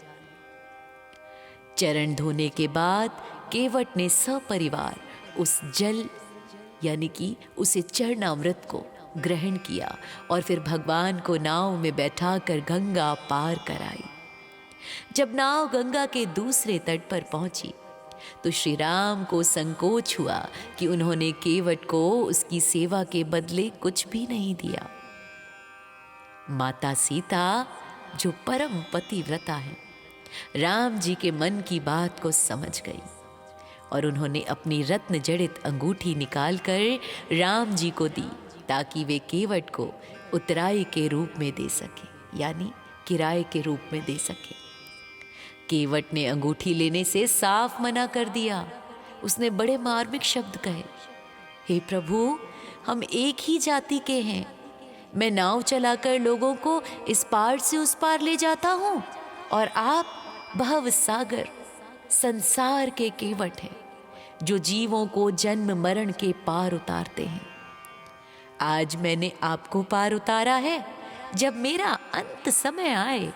चरण धोने के बाद केवट ने सपरिवार उस जल यानी कि उसे चरणामृत को ग्रहण किया और फिर भगवान को नाव में बैठाकर गंगा पार कराई। जब नाव गंगा के दूसरे तट पर पहुंची तो श्री राम को संकोच हुआ कि उन्होंने केवट को उसकी सेवा के बदले कुछ भी नहीं दिया। माता सीता, जो परम पतिव्रता है, राम जी के मन की बात को समझ गई और उन्होंने अपनी रत्न जड़ित अंगूठी निकालकर राम जी को दी, ताकि वे केवट को उतराई के रूप में दे सके, यानी किराए के रूप में दे सके। केवट ने अंगूठी लेने से साफ मना कर दिया। उसने बड़े मार्मिक शब्द कहे, हे प्रभु, हम एक ही जाति के हैं। मैं नाव चलाकर लोगों को इस पार से उस पार ले जाता हूँ और आप भव सागर संसार के केवट हैं, जो जीवों को जन्म मरण के पार उतारते हैं। आज मैंने आपको पार उतारा है, जब मेरा अंत समय आए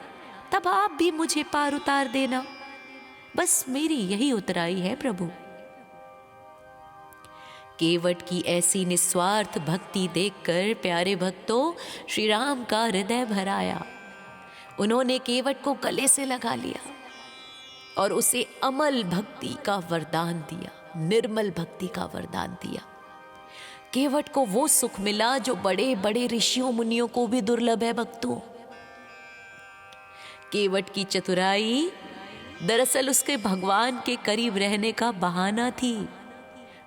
तब आप भी मुझे पार उतार देना। बस मेरी यही उतराई है प्रभु। केवट की ऐसी निस्वार्थ भक्ति देखकर प्यारे भक्तों, श्री राम का हृदय भर आया। उन्होंने केवट को गले से लगा लिया और उसे अमल भक्ति का वरदान दिया, निर्मल भक्ति का वरदान दिया। केवट को वो सुख मिला जो बड़े बड़े ऋषियों मुनियों को भी दुर्लभ है भक्तों। केवट की चतुराई दरअसल उसके भगवान के करीब रहने का बहाना थी।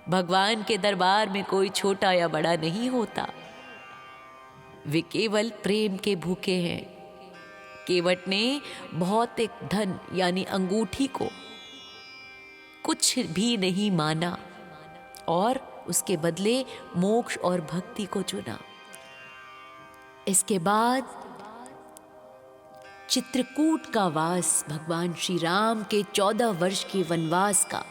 भगवान के दरबार में कोई छोटा या बड़ा नहीं होता, वे केवल प्रेम के भूखे हैं। केवट ने भौतिक धन यानी अंगूठी को कुछ भी नहीं माना और उसके बदले मोक्ष और भक्ति को चुना। इसके बाद चित्रकूट का वास भगवान श्री राम के 14 वर्ष के वनवास का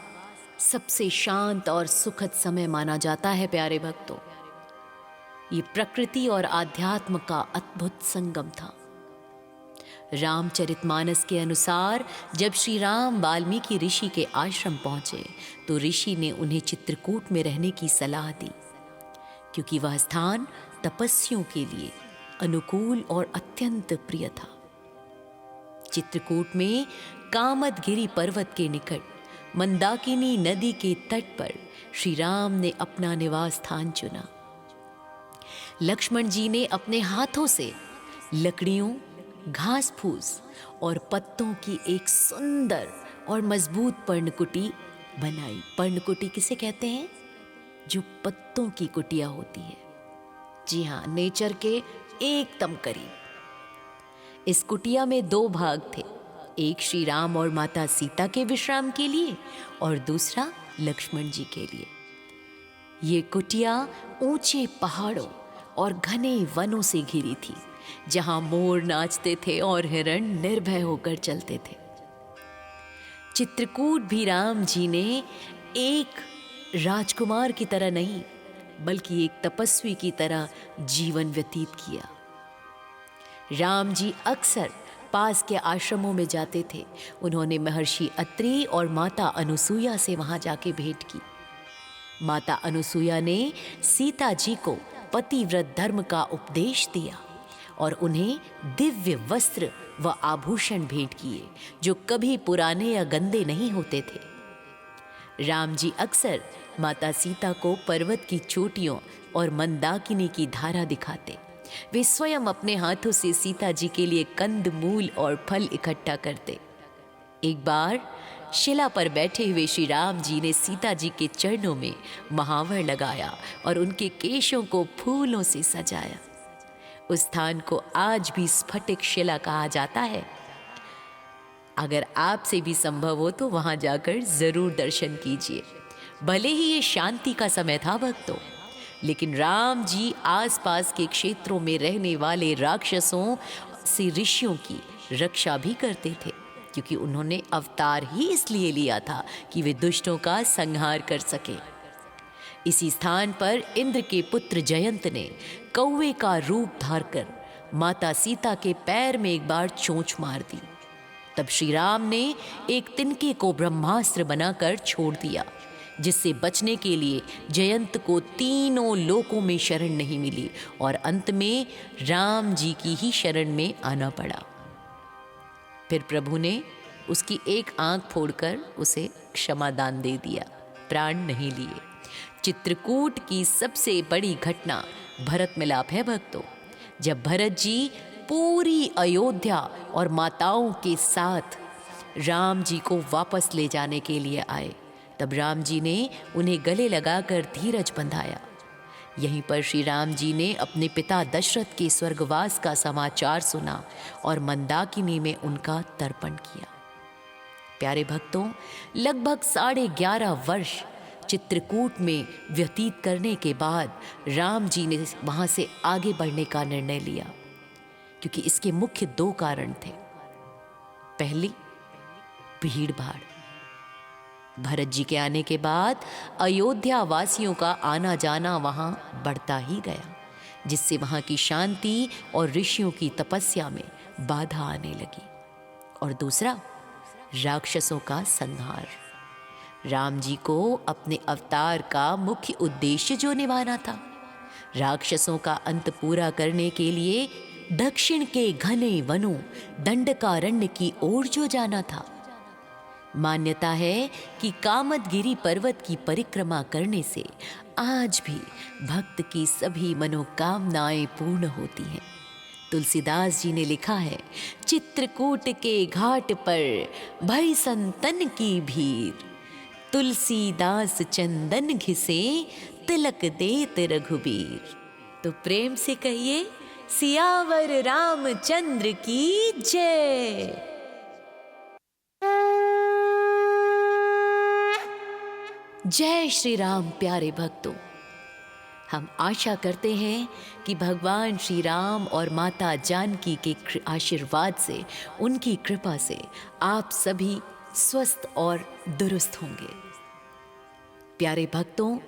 सबसे शांत और सुखद समय माना जाता है प्यारे भक्तों। ये प्रकृति और आध्यात्म का अद्भुत संगम था। रामचरितमानस के अनुसार जब श्री राम वाल्मीकि ऋषि के आश्रम पहुंचे तो ऋषि ने उन्हें चित्रकूट में रहने की सलाह दी, क्योंकि वह स्थान तपस्वियों के लिए अनुकूल और अत्यंत प्रिय था। चित्रकूट में कामदगिरि पर्वत के निकट मंदाकिनी नदी के तट पर श्री राम ने अपना निवास स्थान चुना। लक्ष्मण जी ने अपने हाथों से लकड़ियों, घास फूस और पत्तों की एक सुंदर और मजबूत पर्णकुटी बनाई। पर्णकुटी किसे कहते हैं? जो पत्तों की कुटिया होती है। जी हाँ, नेचर के एकदम करीब। इस कुटिया में 2 भाग थे, एक श्री राम और माता सीता के विश्राम के लिए और दूसरा लक्ष्मण जी के लिए। ये कुटिया ऊंचे पहाड़ों और घने वनों से घिरी थी, जहां मोर नाचते थे और हिरण निर्भय होकर चलते थे। चित्रकूट भी राम जी ने एक राजकुमार की तरह नहीं, बल्कि एक तपस्वी की तरह जीवन व्यतीत किया। राम जी अक्सर पास के आश्रमों में जाते थे। उन्होंने महर्षि अत्रि और माता अनुसुईया से वहां जाके भेंट की। माता अनुसुईया ने सीता जी को पतिव्रत धर्म का उपदेश दिया और उन्हें दिव्य वस्त्र व आभूषण भेंट किए, जो कभी पुराने या गंदे नहीं होते थे। राम जी अक्सर माता सीता को पर्वत की चोटियों और मंदाकिनी की धारा दिखाते। वे स्वयं अपने हाथों से सीता जी के लिए कंद मूल और फल इकट्ठा करते। एक बार शिला पर बैठे हुए श्री राम जी ने सीता जी के चरणों में महावर लगाया और उनके केशों को फूलों से सजाया। उस स्थान को आज भी स्फटिक शिला कहा जाता है। अगर आपसे भी संभव हो तो वहां जाकर जरूर दर्शन कीजिए। भले ही ये शांति का समय था भक्तों, लेकिन राम जी आसपास के क्षेत्रों में रहने वाले राक्षसों से ऋषियों की रक्षा भी करते थे, क्योंकि उन्होंने अवतार ही इसलिए लिया था कि वे दुष्टों का संहार कर सके। इसी स्थान पर इंद्र के पुत्र जयंत ने कौवे का रूप धारकर माता सीता के पैर में एक बार चोंच मार दी। तब श्री राम ने एक तिनके को ब्रह्मास्त्र बनाकर छोड़ दिया, जिससे बचने के लिए जयंत को तीनों लोकों में शरण नहीं मिली और अंत में राम जी की ही शरण में आना पड़ा। फिर प्रभु ने उसकी एक आंख फोड़कर उसे क्षमादान दे दिया, प्राण नहीं लिए। चित्रकूट की सबसे बड़ी घटना भरत मिलाप है भक्तों। जब भरत जी पूरी अयोध्या और माताओं के साथ राम जी को वापस ले जाने के लिए आए, तब राम जी ने उन्हें गले लगाकर धीरज बंधाया। यहीं पर श्री राम जी ने अपने पिता दशरथ के स्वर्गवास का समाचार सुना और मंदाकिनी में उनका तर्पण किया। प्यारे भक्तों, लगभग 11.5 वर्ष चित्रकूट में व्यतीत करने के बाद राम जी ने वहाँ से आगे बढ़ने का निर्णय लिया, क्योंकि इसके मुख्य 2 कारण थे। पहली, भीड़ भाड़। भरत जी के आने के बाद अयोध्या वासियों का आना जाना वहाँ बढ़ता ही गया, जिससे वहाँ की शांति और ऋषियों की तपस्या में बाधा आने लगी। और दूसरा, राक्षसों का संहार। राम जी को अपने अवतार का मुख्य उद्देश्य जो निभाना था, राक्षसों का अंत पूरा करने के लिए दक्षिण के घने वनों दंडकारण्य की ओर जो जाना था। मान्यता है कि कामदगिरी पर्वत की परिक्रमा करने से आज भी भक्त की सभी मनोकामनाएं पूर्ण होती हैं। तुलसीदास जी ने लिखा है, चित्रकूट के घाट पर भई संतन की भीड़, तुलसीदास चंदन घिसे तिलक देत रघुबीर। तो प्रेम से कहिए, सियावर रामचंद्र की जय। जय श्री राम। प्यारे भक्तों, हम आशा करते हैं कि भगवान श्री राम और माता जानकी के आशीर्वाद से, उनकी कृपा से आप सभी स्वस्थ और दुरुस्त होंगे। प्यारे भक्तों,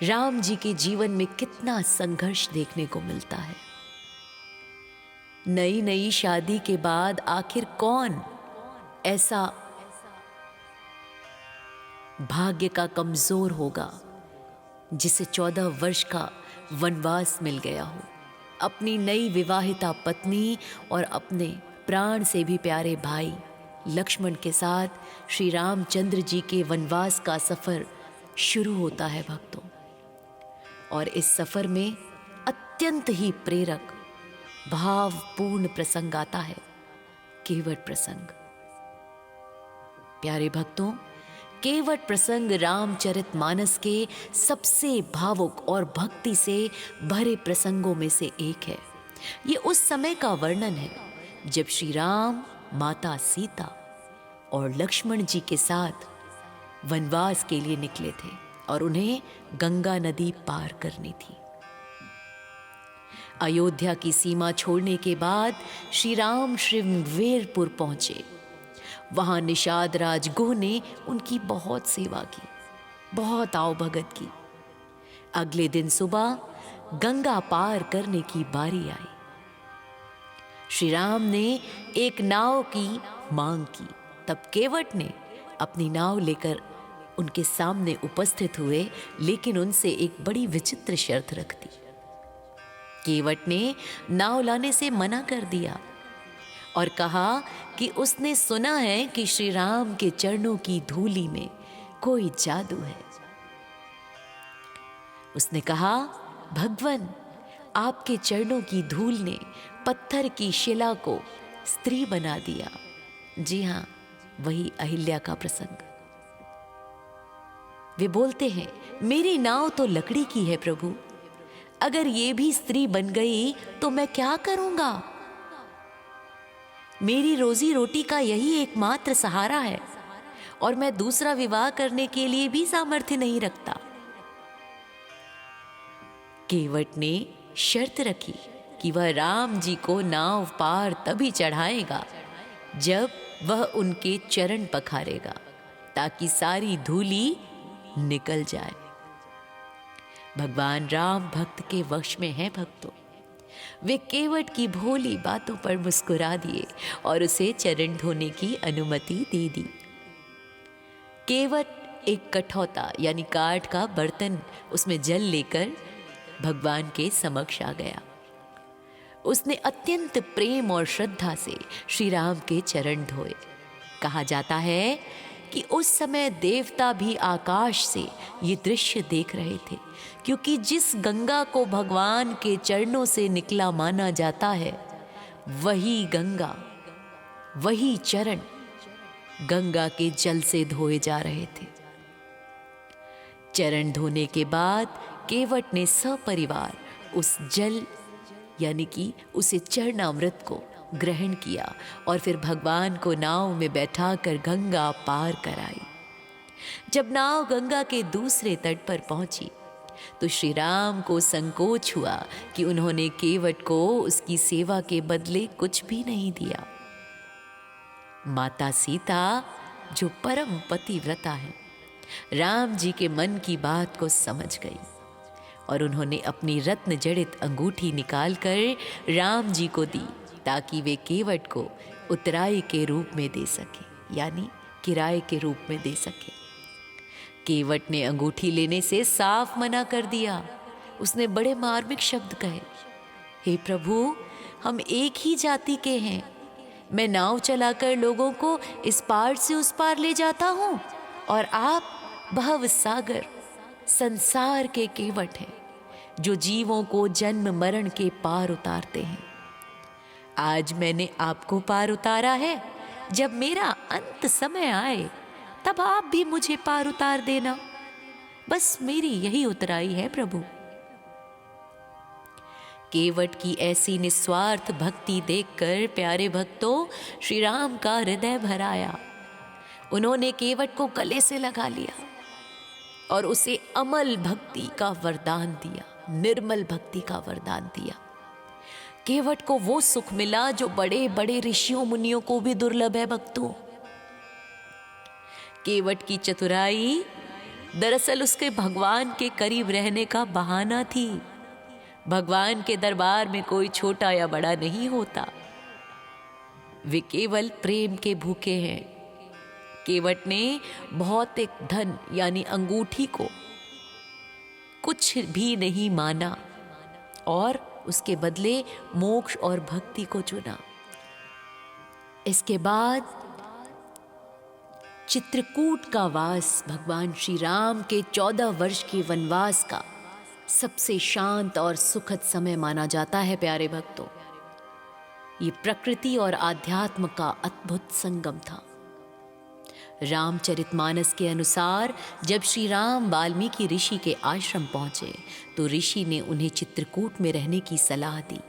राम जी के जीवन में कितना संघर्ष देखने को मिलता है। नई नई शादी के बाद आखिर कौन ऐसा भाग्य का कमजोर होगा जिसे 14 वर्ष का वनवास मिल गया हो, अपनी नई विवाहिता पत्नी और अपने प्राण से भी प्यारे भाई लक्ष्मण के साथ श्री रामचंद्र जी के वनवास का सफर शुरू होता है भक्तों। और इस सफर में अत्यंत ही प्रेरक भावपूर्ण प्रसंग आता है, केवट प्रसंग। प्यारे भक्तों, केवट प्रसंग रामचरितमानस के सबसे भावुक और भक्ति से भरे प्रसंगों में से एक है। ये उस समय का वर्णन है जब श्री राम, माता सीता और लक्ष्मण जी के साथ वनवास के लिए निकले थे और उन्हें गंगा नदी पार करनी थी। अयोध्या की सीमा छोड़ने के बाद श्री राम श्रृंगवेरपुर पहुंचे। वहां निषाद राज गुह ने उनकी बहुत सेवा की, बहुत आवभगत की। अगले दिन सुबह गंगा पार करने की बारी आई। श्री राम ने एक नाव की मांग की। तब केवट ने अपनी नाव लेकर उनके सामने उपस्थित हुए, लेकिन उनसे एक बड़ी विचित्र शर्त रख दी। केवट ने नाव लाने से मना कर दिया और कहा कि उसने सुना है कि श्री राम के चरणों की धूलि में कोई जादू है। उसने कहा, भगवन, आपके चरणों की धूल ने पत्थर की शिला को स्त्री बना दिया। जी हाँ, वही अहिल्या का प्रसंग। वे बोलते हैं, मेरी नाव तो लकड़ी की है प्रभु, अगर ये भी स्त्री बन गई तो मैं क्या करूंगा? मेरी रोजी रोटी का यही एकमात्र सहारा है और मैं दूसरा विवाह करने के लिए भी सामर्थ्य नहीं रखता। केवट ने शर्त रखी कि वह राम जी को नाव पार तभी चढ़ाएगा जब वह उनके चरण पखारेगा, ताकि सारी धूली निकल जाए। भगवान राम भक्त के वश में है भक्तों। वे केवट की भोली बातों पर मुस्कुरा दिए और उसे चरण धोने की अनुमति दे दी। केवट एक कठौता यानी काठ का बर्तन, उसमें जल लेकर भगवान के समक्ष आ गया। उसने अत्यंत प्रेम और श्रद्धा से श्री राम के चरण धोए। कहा जाता है कि उस समय देवता भी आकाश से ये दृश्य देख रहे थे, क्योंकि जिस गंगा को भगवान के चरणों से निकला माना जाता है, वही गंगा, वही चरण गंगा के जल से धोए जा रहे थे। चरण धोने के बाद केवट ने सपरिवार उस जल यानी कि उसे चरणामृत को ग्रहण किया और फिर भगवान को नाव में बैठाकर गंगा पार कराई। जब नाव गंगा के दूसरे तट पर पहुंची तो श्री राम को संकोच हुआ कि उन्होंने केवट को उसकी सेवा के बदले कुछ भी नहीं दिया। माता सीता, जो परम पतिव्रता है, राम जी के मन की बात को समझ गई और उन्होंने अपनी रत्न जड़ित अंगूठी निकालकर राम जी को दी, ताकि वे केवट को उतराई के रूप में दे सके, यानी किराए के रूप में दे सके। केवट ने अंगूठी लेने से साफ मना कर दिया। उसने बड़े मार्मिक शब्द कहे, हे प्रभु, हम एक ही जाति के हैं। मैं नाव चलाकर लोगों को इस पार से उस पार ले जाता हूँ और आप भव सागर संसार के केवट हैं, जो जीवों को जन्म मरण के पार उतारते हैं। आज मैंने आपको पार उतारा है, जब मेरा अंत समय आए तब आप भी मुझे पार उतार देना। बस मेरी यही उतराई है प्रभु। केवट की ऐसी निस्वार्थ भक्ति देखकर प्यारे भक्तों, श्री राम का हृदय भर आया। उन्होंने केवट को गले से लगा लिया और उसे अमल भक्ति का वरदान दिया, निर्मल भक्ति का वरदान दिया। केवट को वो सुख मिला जो बड़े बड़े ऋषियों मुनियों को भी दुर्लभ है भक्तों। केवट की चतुराई दरअसल उसके भगवान के करीब रहने का बहाना थी। भगवान के दरबार में कोई छोटा या बड़ा नहीं होता, वे केवल प्रेम के भूखे हैं। केवट ने भौतिक धन यानी अंगूठी को कुछ भी नहीं माना और उसके बदले मोक्ष और भक्ति को चुना। इसके बाद चित्रकूट का वास भगवान श्री राम के 14 वर्ष के वनवास का सबसे शांत और सुखद समय माना जाता है प्यारे भक्तों। ये प्रकृति और आध्यात्म का अद्भुत संगम था। रामचरितमानस के अनुसार जब श्री राम वाल्मीकि ऋषि के आश्रम पहुंचे तो ऋषि ने उन्हें चित्रकूट में रहने की सलाह दी,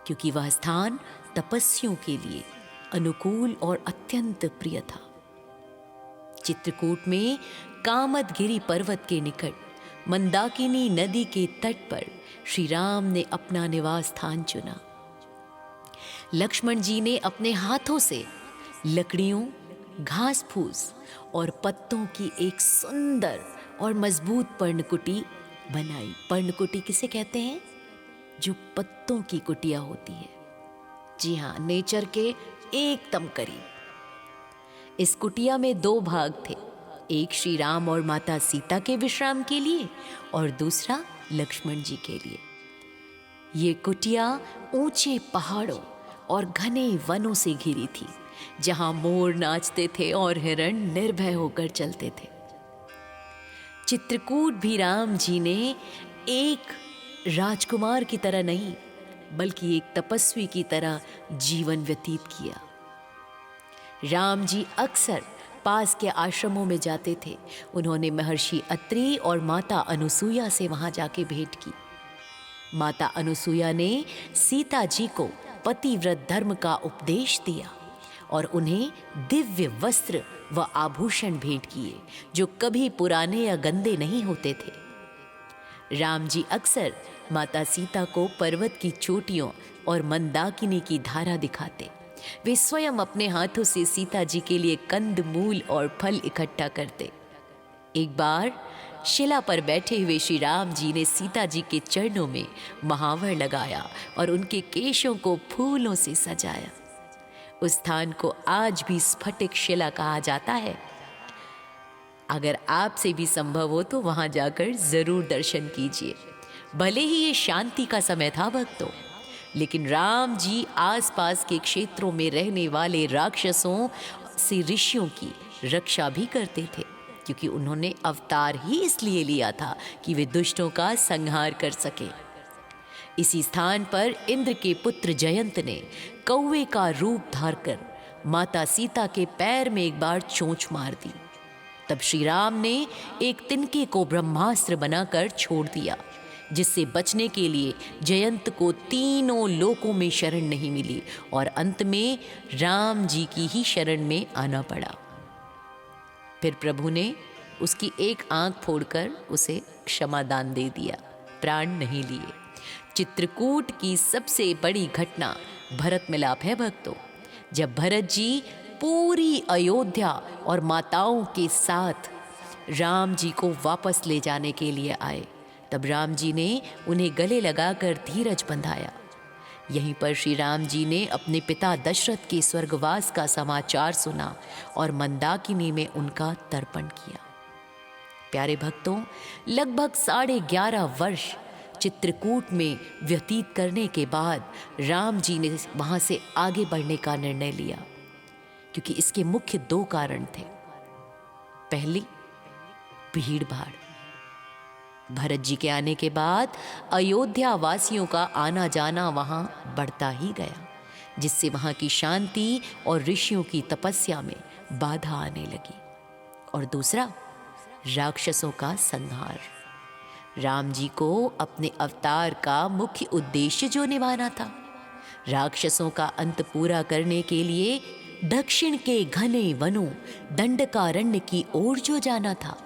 क्योंकि वह स्थान तपस्वियों के लिए अनुकूल और अत्यंत प्रिय था। चित्रकूट में कामदगिरि पर्वत के निकट मंदाकिनी नदी के तट पर श्री राम ने अपना निवास स्थान चुना। लक्ष्मण जी ने अपने हाथों से लकड़ियों, घास फूस और पत्तों की एक सुंदर और मजबूत पर्णकुटी बनाई। पर्णकुटी किसे कहते हैं? जो पत्तों की कुटिया होती है। जी हाँ, नेचर के एकदम करीब। इस कुटिया में 2 भाग थे, एक श्री राम और माता सीता के विश्राम के लिए और दूसरा लक्ष्मण जी के लिए। ये कुटिया ऊंचे पहाड़ों और घने वनों से घिरी थी, जहां मोर नाचते थे और हिरण निर्भय होकर चलते थे। चित्रकूट भी राम जी ने एक राजकुमार की तरह नहीं, बल्कि एक तपस्वी की तरह जीवन व्यतीत किया। राम जी अक्सर पास के आश्रमों में जाते थे। उन्होंने महर्षि अत्रि और माता अनुसुईया से वहां जाके भेंट की। माता अनुसुईया ने सीता जी को पतिव्रत धर्म का उपदेश दिया और उन्हें दिव्य वस्त्र व आभूषण भेंट किए, जो कभी पुराने या गंदे नहीं होते थे। राम जी अक्सर माता सीता को पर्वत की चोटियों और मंदाकिनी की धारा दिखाते। वे स्वयं अपने हाथों से सीता जी के लिए कंद मूल और फल इकट्ठा करते। एक बार शिला पर बैठे हुए श्री राम जी ने सीता जी के चरणों में महावर लगाया और उनके केशों को फूलों से सजाया। उस स्थान को आज भी स्फटिक शिला कहा जाता है। अगर आपसे भी संभव हो तो वहां जाकर जरूर दर्शन कीजिए। भले ही ये शांति का समय था भक्तों, लेकिन राम जी आसपास के क्षेत्रों में रहने वाले राक्षसों से ऋषियों की रक्षा भी करते थे, क्योंकि उन्होंने अवतार ही इसलिए लिया था कि वे दुष्टों का संहार कर सके। इसी स्थान पर इंद्र के पुत्र जयंत ने कौवे का रूप धारकर माता सीता के पैर में एक बार चोंच मार दी। तब श्री राम ने एक तिनके को ब्रह्मास्त्र बनाकर छोड़ दिया, जिससे बचने के लिए जयंत को तीनों लोकों में शरण नहीं मिली और अंत में राम जी की ही शरण में आना पड़ा। फिर प्रभु ने उसकी एक आंख फोड़कर उसे क्षमादान दे दिया, प्राण नहीं लिए। चित्रकूट की सबसे बड़ी घटना भरत मिलाप है भक्तों। जब भरत जी पूरी अयोध्या और माताओं के साथ राम जी को वापस ले जाने के लिए आए, तब राम जी ने उन्हें गले लगाकर धीरज बंधाया। यहीं पर श्री राम जी ने अपने पिता दशरथ के स्वर्गवास का समाचार सुना और मंदाकिनी में उनका तर्पण किया। प्यारे भक्तों, लगभग 11.5 वर्ष चित्रकूट में व्यतीत करने के बाद राम जी ने वहां से आगे बढ़ने का निर्णय लिया, क्योंकि इसके मुख्य 2 कारण थे। पहली, भीड़ भाड़। भरत जी के आने के बाद अयोध्या वासियों का आना जाना वहां बढ़ता ही गया, जिससे वहां की शांति और ऋषियों की तपस्या में बाधा आने लगी। और दूसरा, राक्षसों का संहार। राम जी को अपने अवतार का मुख्य उद्देश्य जो निभाना था, राक्षसों का अंत पूरा करने के लिए दक्षिण के घने वनों दंडकारण्य की ओर जो जाना था।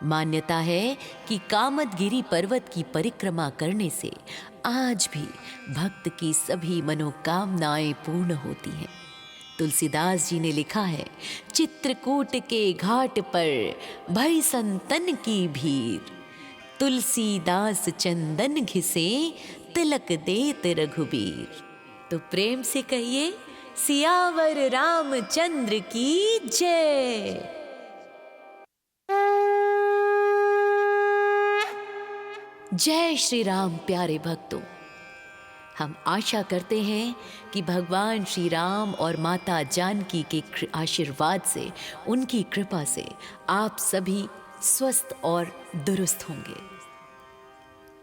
मान्यता है कि कामदगिरि पर्वत की परिक्रमा करने से आज भी भक्त की सभी मनोकामनाएं पूर्ण होती हैं। तुलसीदास जी ने लिखा है, चित्रकूट के घाट पर भई संतन की भीड़, तुलसीदास चंदन घिसे तिलक देत रघुबीर। तो प्रेम से कहिए, सियावर रामचंद्र की जय। जय श्री राम। प्यारे भक्तों, हम आशा करते हैं कि भगवान श्री राम और माता जानकी के आशीर्वाद से, उनकी कृपा से आप सभी स्वस्थ और दुरुस्त होंगे।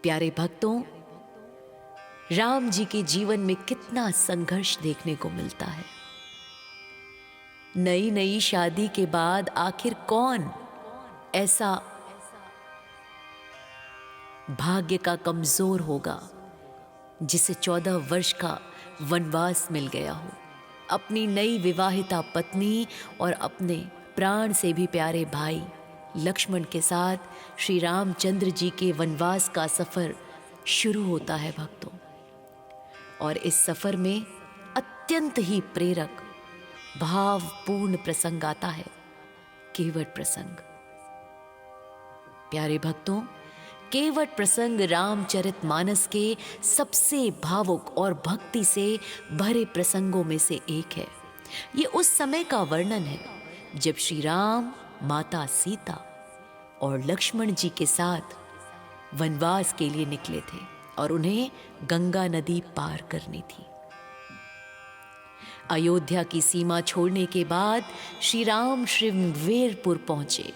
प्यारे भक्तों, राम जी के जीवन में कितना संघर्ष देखने को मिलता है। नई नई शादी के बाद आखिर कौन ऐसा भाग्य का कमजोर होगा जिसे 14 वर्ष का वनवास मिल गया हो, अपनी नई विवाहिता पत्नी और अपने प्राण से भी प्यारे भाई लक्ष्मण के साथ श्री रामचंद्र जी के वनवास का सफर शुरू होता है भक्तों। और इस सफर में अत्यंत ही प्रेरक भावपूर्ण प्रसंग आता है, केवट प्रसंग। प्यारे भक्तों, केवट प्रसंग रामचरितमानस के सबसे भावुक और भक्ति से भरे प्रसंगों में से एक है। ये उस समय का वर्णन है जब श्री राम, माता सीता और लक्ष्मण जी के साथ वनवास के लिए निकले थे और उन्हें गंगा नदी पार करनी थी। अयोध्या की सीमा छोड़ने के बाद श्री राम श्रृंगवेरपुर पहुंचे।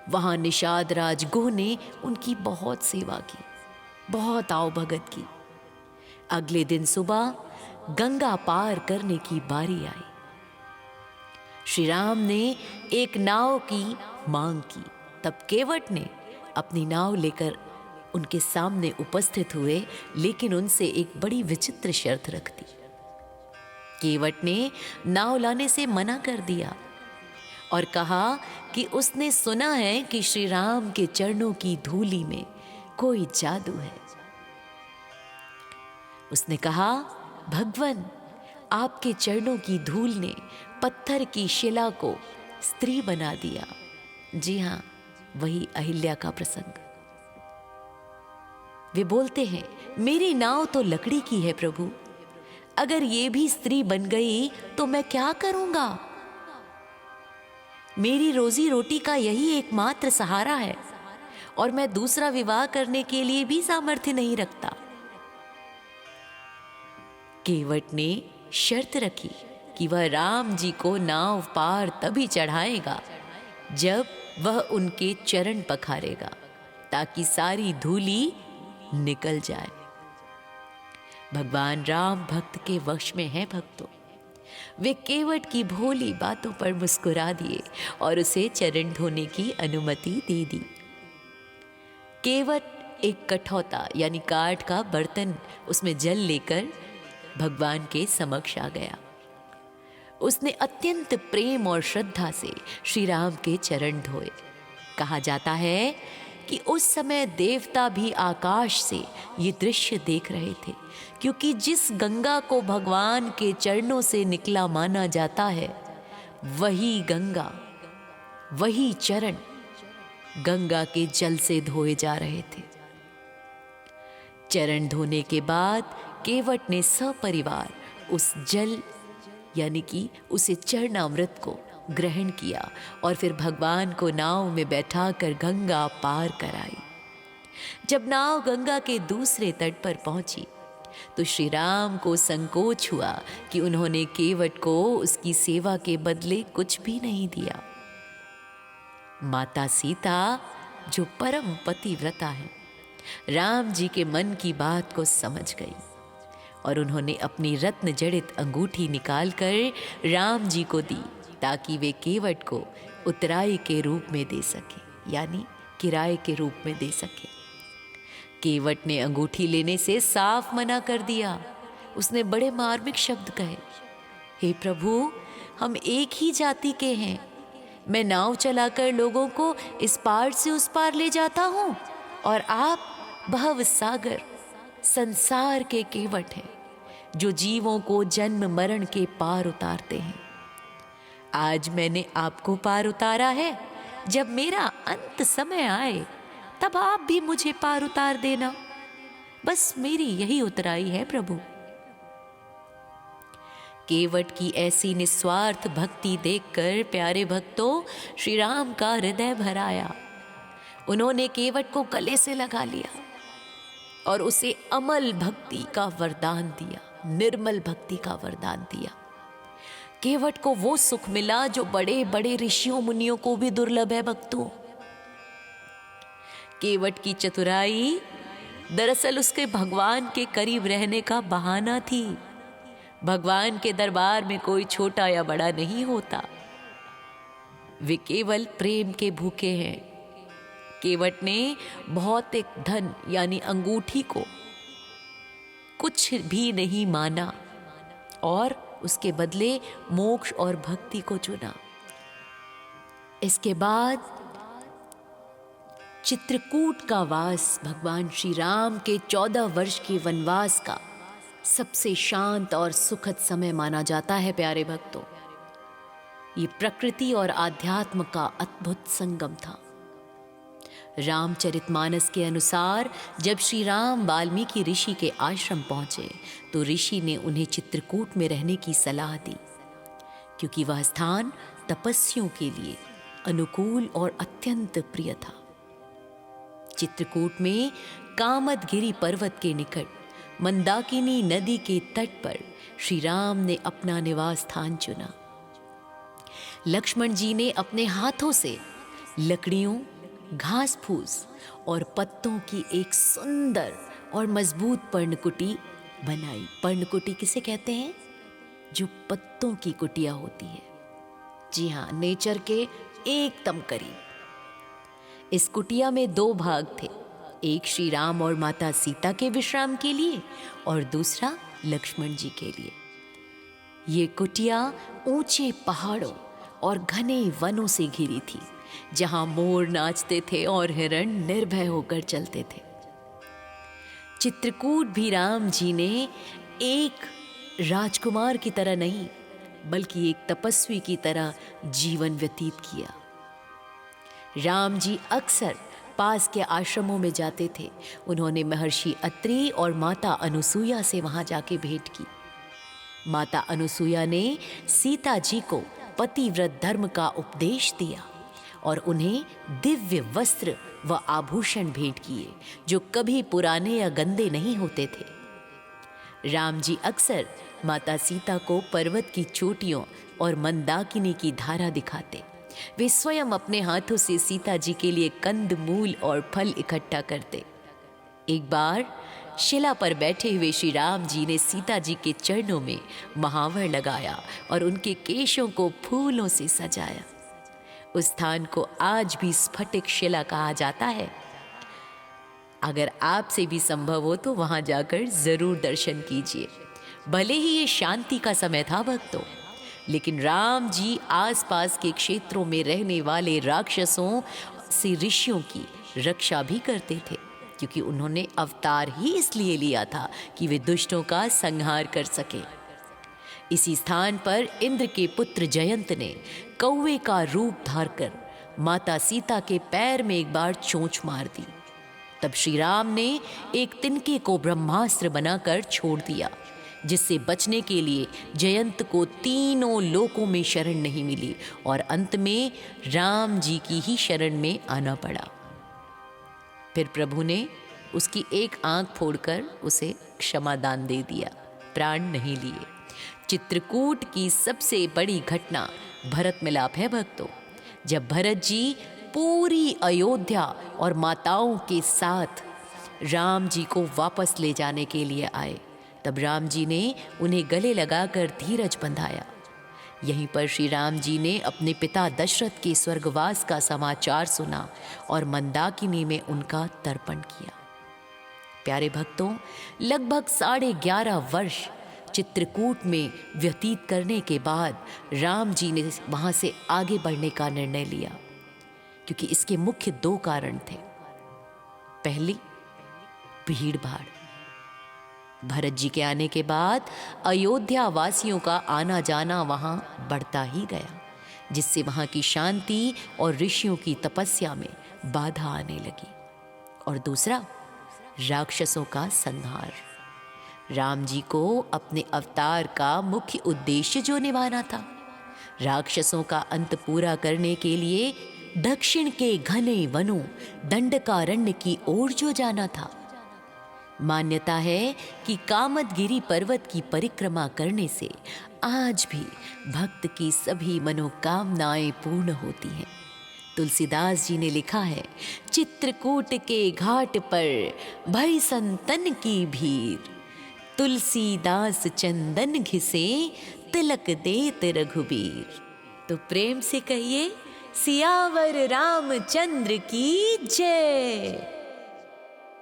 वहां निषाद राज गुह ने उनकी बहुत सेवा की, बहुत आवभगत की। अगले दिन सुबह गंगा पार करने की बारी आई। श्री राम ने एक नाव की मांग की। तब केवट ने अपनी नाव लेकर उनके सामने उपस्थित हुए, लेकिन उनसे एक बड़ी विचित्र शर्त रख दी। केवट ने नाव लाने से मना कर दिया और कहा कि उसने सुना है कि श्री राम के चरणों की धूलि में कोई जादू है। उसने कहा, भगवन, आपके चरणों की धूल ने पत्थर की शिला को स्त्री बना दिया। जी हां, वही अहिल्या का प्रसंग। वे बोलते हैं, मेरी नाव तो लकड़ी की है प्रभु, अगर ये भी स्त्री बन गई तो मैं क्या करूंगा? मेरी रोजी रोटी का यही एकमात्र सहारा है और मैं दूसरा विवाह करने के लिए भी सामर्थ्य नहीं रखता। केवट ने शर्त रखी कि वह राम जी को नाव पार तभी चढ़ाएगा जब वह उनके चरण पखारेगा, ताकि सारी धूली निकल जाए। भगवान राम भक्त के वश में हैं भक्तों। वे केवट की भोली बातों पर मुस्कुरा दिए और उसे चरण धोने की अनुमति दे दी। केवट एक कठौता यानी काठ का बर्तन, उसमें जल लेकर भगवान के समक्ष आ गया। उसने अत्यंत प्रेम और श्रद्धा से श्री राम के चरण धोए। कहा जाता है कि उस समय देवता भी आकाश से ये दृश्य देख रहे थे, क्योंकि जिस गंगा को भगवान के चरणों से निकला माना जाता है, वही गंगा, वही चरण गंगा के जल से धोए जा रहे थे। चरण धोने के बाद केवट ने सपरिवार उस जल यानी कि उसे चरणामृत को ग्रहण किया और फिर भगवान को नाव में बैठाकर गंगा पार कराई। जब नाव गंगा के दूसरे तट पर पहुंची तो श्री राम को संकोच हुआ कि उन्होंने केवट को उसकी सेवा के बदले कुछ भी नहीं दिया। माता सीता, जो परम पतिव्रता है, राम जी के मन की बात को समझ गई और उन्होंने अपनी रत्न जड़ित अंगूठी निकालकर राम जी को दी, ताकि वे केवट को उतराई के रूप में दे सके, यानी किराए के रूप में दे सके। केवट ने अंगूठी लेने से साफ मना कर दिया। उसने बड़े मार्मिक शब्द कहे, हे प्रभु, हम एक ही जाति के हैं। मैं नाव चलाकर लोगों को इस पार से उस पार ले जाता हूँ और आप भव सागर संसार के केवट हैं, जो जीवों को जन्म मरण के पार उतारते हैं। आज मैंने आपको पार उतारा है, जब मेरा अंत समय आए तब आप भी मुझे पार उतार देना। बस मेरी यही उतराई है प्रभु। केवट की ऐसी निस्वार्थ भक्ति देखकर प्यारे भक्तों, श्री राम का हृदय भर आया। उन्होंने केवट को गले से लगा लिया और उसे अमल भक्ति का वरदान दिया, निर्मल भक्ति का वरदान दिया। केवट को वो सुख मिला जो बड़े बड़े ऋषियों मुनियों को भी दुर्लभ है भक्तों। केवट की चतुराई दरअसल उसके भगवान के करीब रहने का बहाना थी। भगवान के दरबार में कोई छोटा या बड़ा नहीं होता, वे केवल प्रेम के भूखे हैं। केवट ने भौतिक धन यानी अंगूठी को कुछ भी नहीं माना और उसके बदले मोक्ष और भक्ति को चुना। इसके बाद चित्रकूट का वास भगवान श्री राम के 14 वर्ष के वनवास का सबसे शांत और सुखद समय माना जाता है। प्यारे भक्तों, ये प्रकृति और आध्यात्म का अद्भुत संगम था। रामचरितमानस के अनुसार जब श्री राम वाल्मीकि ऋषि के आश्रम पहुंचे तो ऋषि ने उन्हें चित्रकूट में रहने की सलाह दी, क्योंकि वह स्थान तपस्वियों के लिए अनुकूल और अत्यंत प्रिय था। चित्रकूट में कामदगिरी पर्वत के निकट मंदाकिनी नदी के तट पर श्री राम ने अपना निवास स्थान चुना। लक्ष्मण जी ने अपने हाथों से लकड़ियों, घास फूस और पत्तों की एक सुंदर और मजबूत पर्णकुटी बनाई। पर्णकुटी किसे कहते हैं? जो पत्तों की कुटिया होती है। जी हाँ, नेचर के एकदम करीब। इस कुटिया में 2 भाग थे, एक श्री राम और माता सीता के विश्राम के लिए और दूसरा लक्ष्मण जी के लिए। ये कुटिया ऊंचे पहाड़ों और घने वनों से घिरी थी, जहां मोर नाचते थे और हिरण निर्भय होकर चलते थे। चित्रकूट भी राम जी ने एक राजकुमार की तरह नहीं बल्कि एक तपस्वी की तरह जीवन व्यतीत किया। राम जी अक्सर पास के आश्रमों में जाते थे। उन्होंने महर्षि अत्रि और माता अनुसुईया से वहां जाके भेंट की। माता अनुसुईया ने सीता जी को पतिव्रत धर्म का उपदेश दिया और उन्हें दिव्य वस्त्र व आभूषण भेंट किए जो कभी पुराने या गंदे नहीं होते थे। राम जी अक्सर माता सीता को पर्वत की चोटियों और मंदाकिनी की धारा दिखाते। वे स्वयं अपने हाथों से सीता जी के लिए कंद मूल और फल इकट्ठा करते। एक बार शिला पर बैठे हुए श्री राम जी ने सीता जी के चरणों में महावर लगाया और उनके केशों को फूलों से सजाया। उस स्थान को आज भी स्फटिक शिला कहा जाता है। अगर आपसे भी संभव हो तो वहां जाकर जरूर दर्शन कीजिए। भले ही ये शांति का समय था भक्तों, लेकिन राम जी आसपास के क्षेत्रों में रहने वाले राक्षसों से ऋषियों की रक्षा भी करते थे, क्योंकि उन्होंने अवतार ही इसलिए लिया था कि वे दुष्टों का संहार कर सके। इसी स्थान पर इंद्र के पुत्र जयंत ने कौवे का रूप धारकर माता सीता के पैर में एक बार चोंच मार दी। तब श्री राम ने एक तिनके को ब्रह्मास्त्र बनाकर छोड़ दिया, जिससे बचने के लिए जयंत को तीनों लोकों में शरण नहीं मिली और अंत में राम जी की ही शरण में आना पड़ा। फिर प्रभु ने उसकी एक आंख फोड़कर उसे क्षमादान दे दिया, प्राण नहीं लिए। चित्रकूट की सबसे बड़ी घटना भरत मिलाप है भक्तों। जब भरत जी पूरी अयोध्या और माताओं के साथ राम जी को वापस ले जाने के लिए आए, तब राम जी ने उन्हें गले लगाकर धीरज बंधाया। यहीं पर श्री राम जी ने अपने पिता दशरथ के स्वर्गवास का समाचार सुना और मंदाकिनी में उनका तर्पण किया। प्यारे भक्तों, लगभग 11.5 वर्ष चित्रकूट में व्यतीत करने के बाद राम जी ने वहां से आगे बढ़ने का निर्णय लिया, क्योंकि इसके मुख्य 2 कारण थे। पहली, भीड़ भाड़। भरत जी के आने के बाद अयोध्या वासियों का आना जाना वहां बढ़ता ही गया, जिससे वहां की शांति और ऋषियों की तपस्या में बाधा आने लगी। और दूसरा, राक्षसों का संहार। राम जी को अपने अवतार का मुख्य उद्देश्य जो निभाना था, राक्षसों का अंत पूरा करने के लिए दक्षिण के घने वनों दंडकारण्य की ओर जो जाना था। मान्यता है कि कामदगिरि पर्वत की परिक्रमा करने से आज भी भक्त की सभी मनोकामनाएं पूर्ण होती हैं। तुलसीदास जी ने लिखा है, चित्रकूट के घाट पर भई संतन की भीड़, तुलसीदास चंदन घिसे तिलक देत रघुबीर। तो प्रेम से कहिए, सियावर रामचंद्र की जय।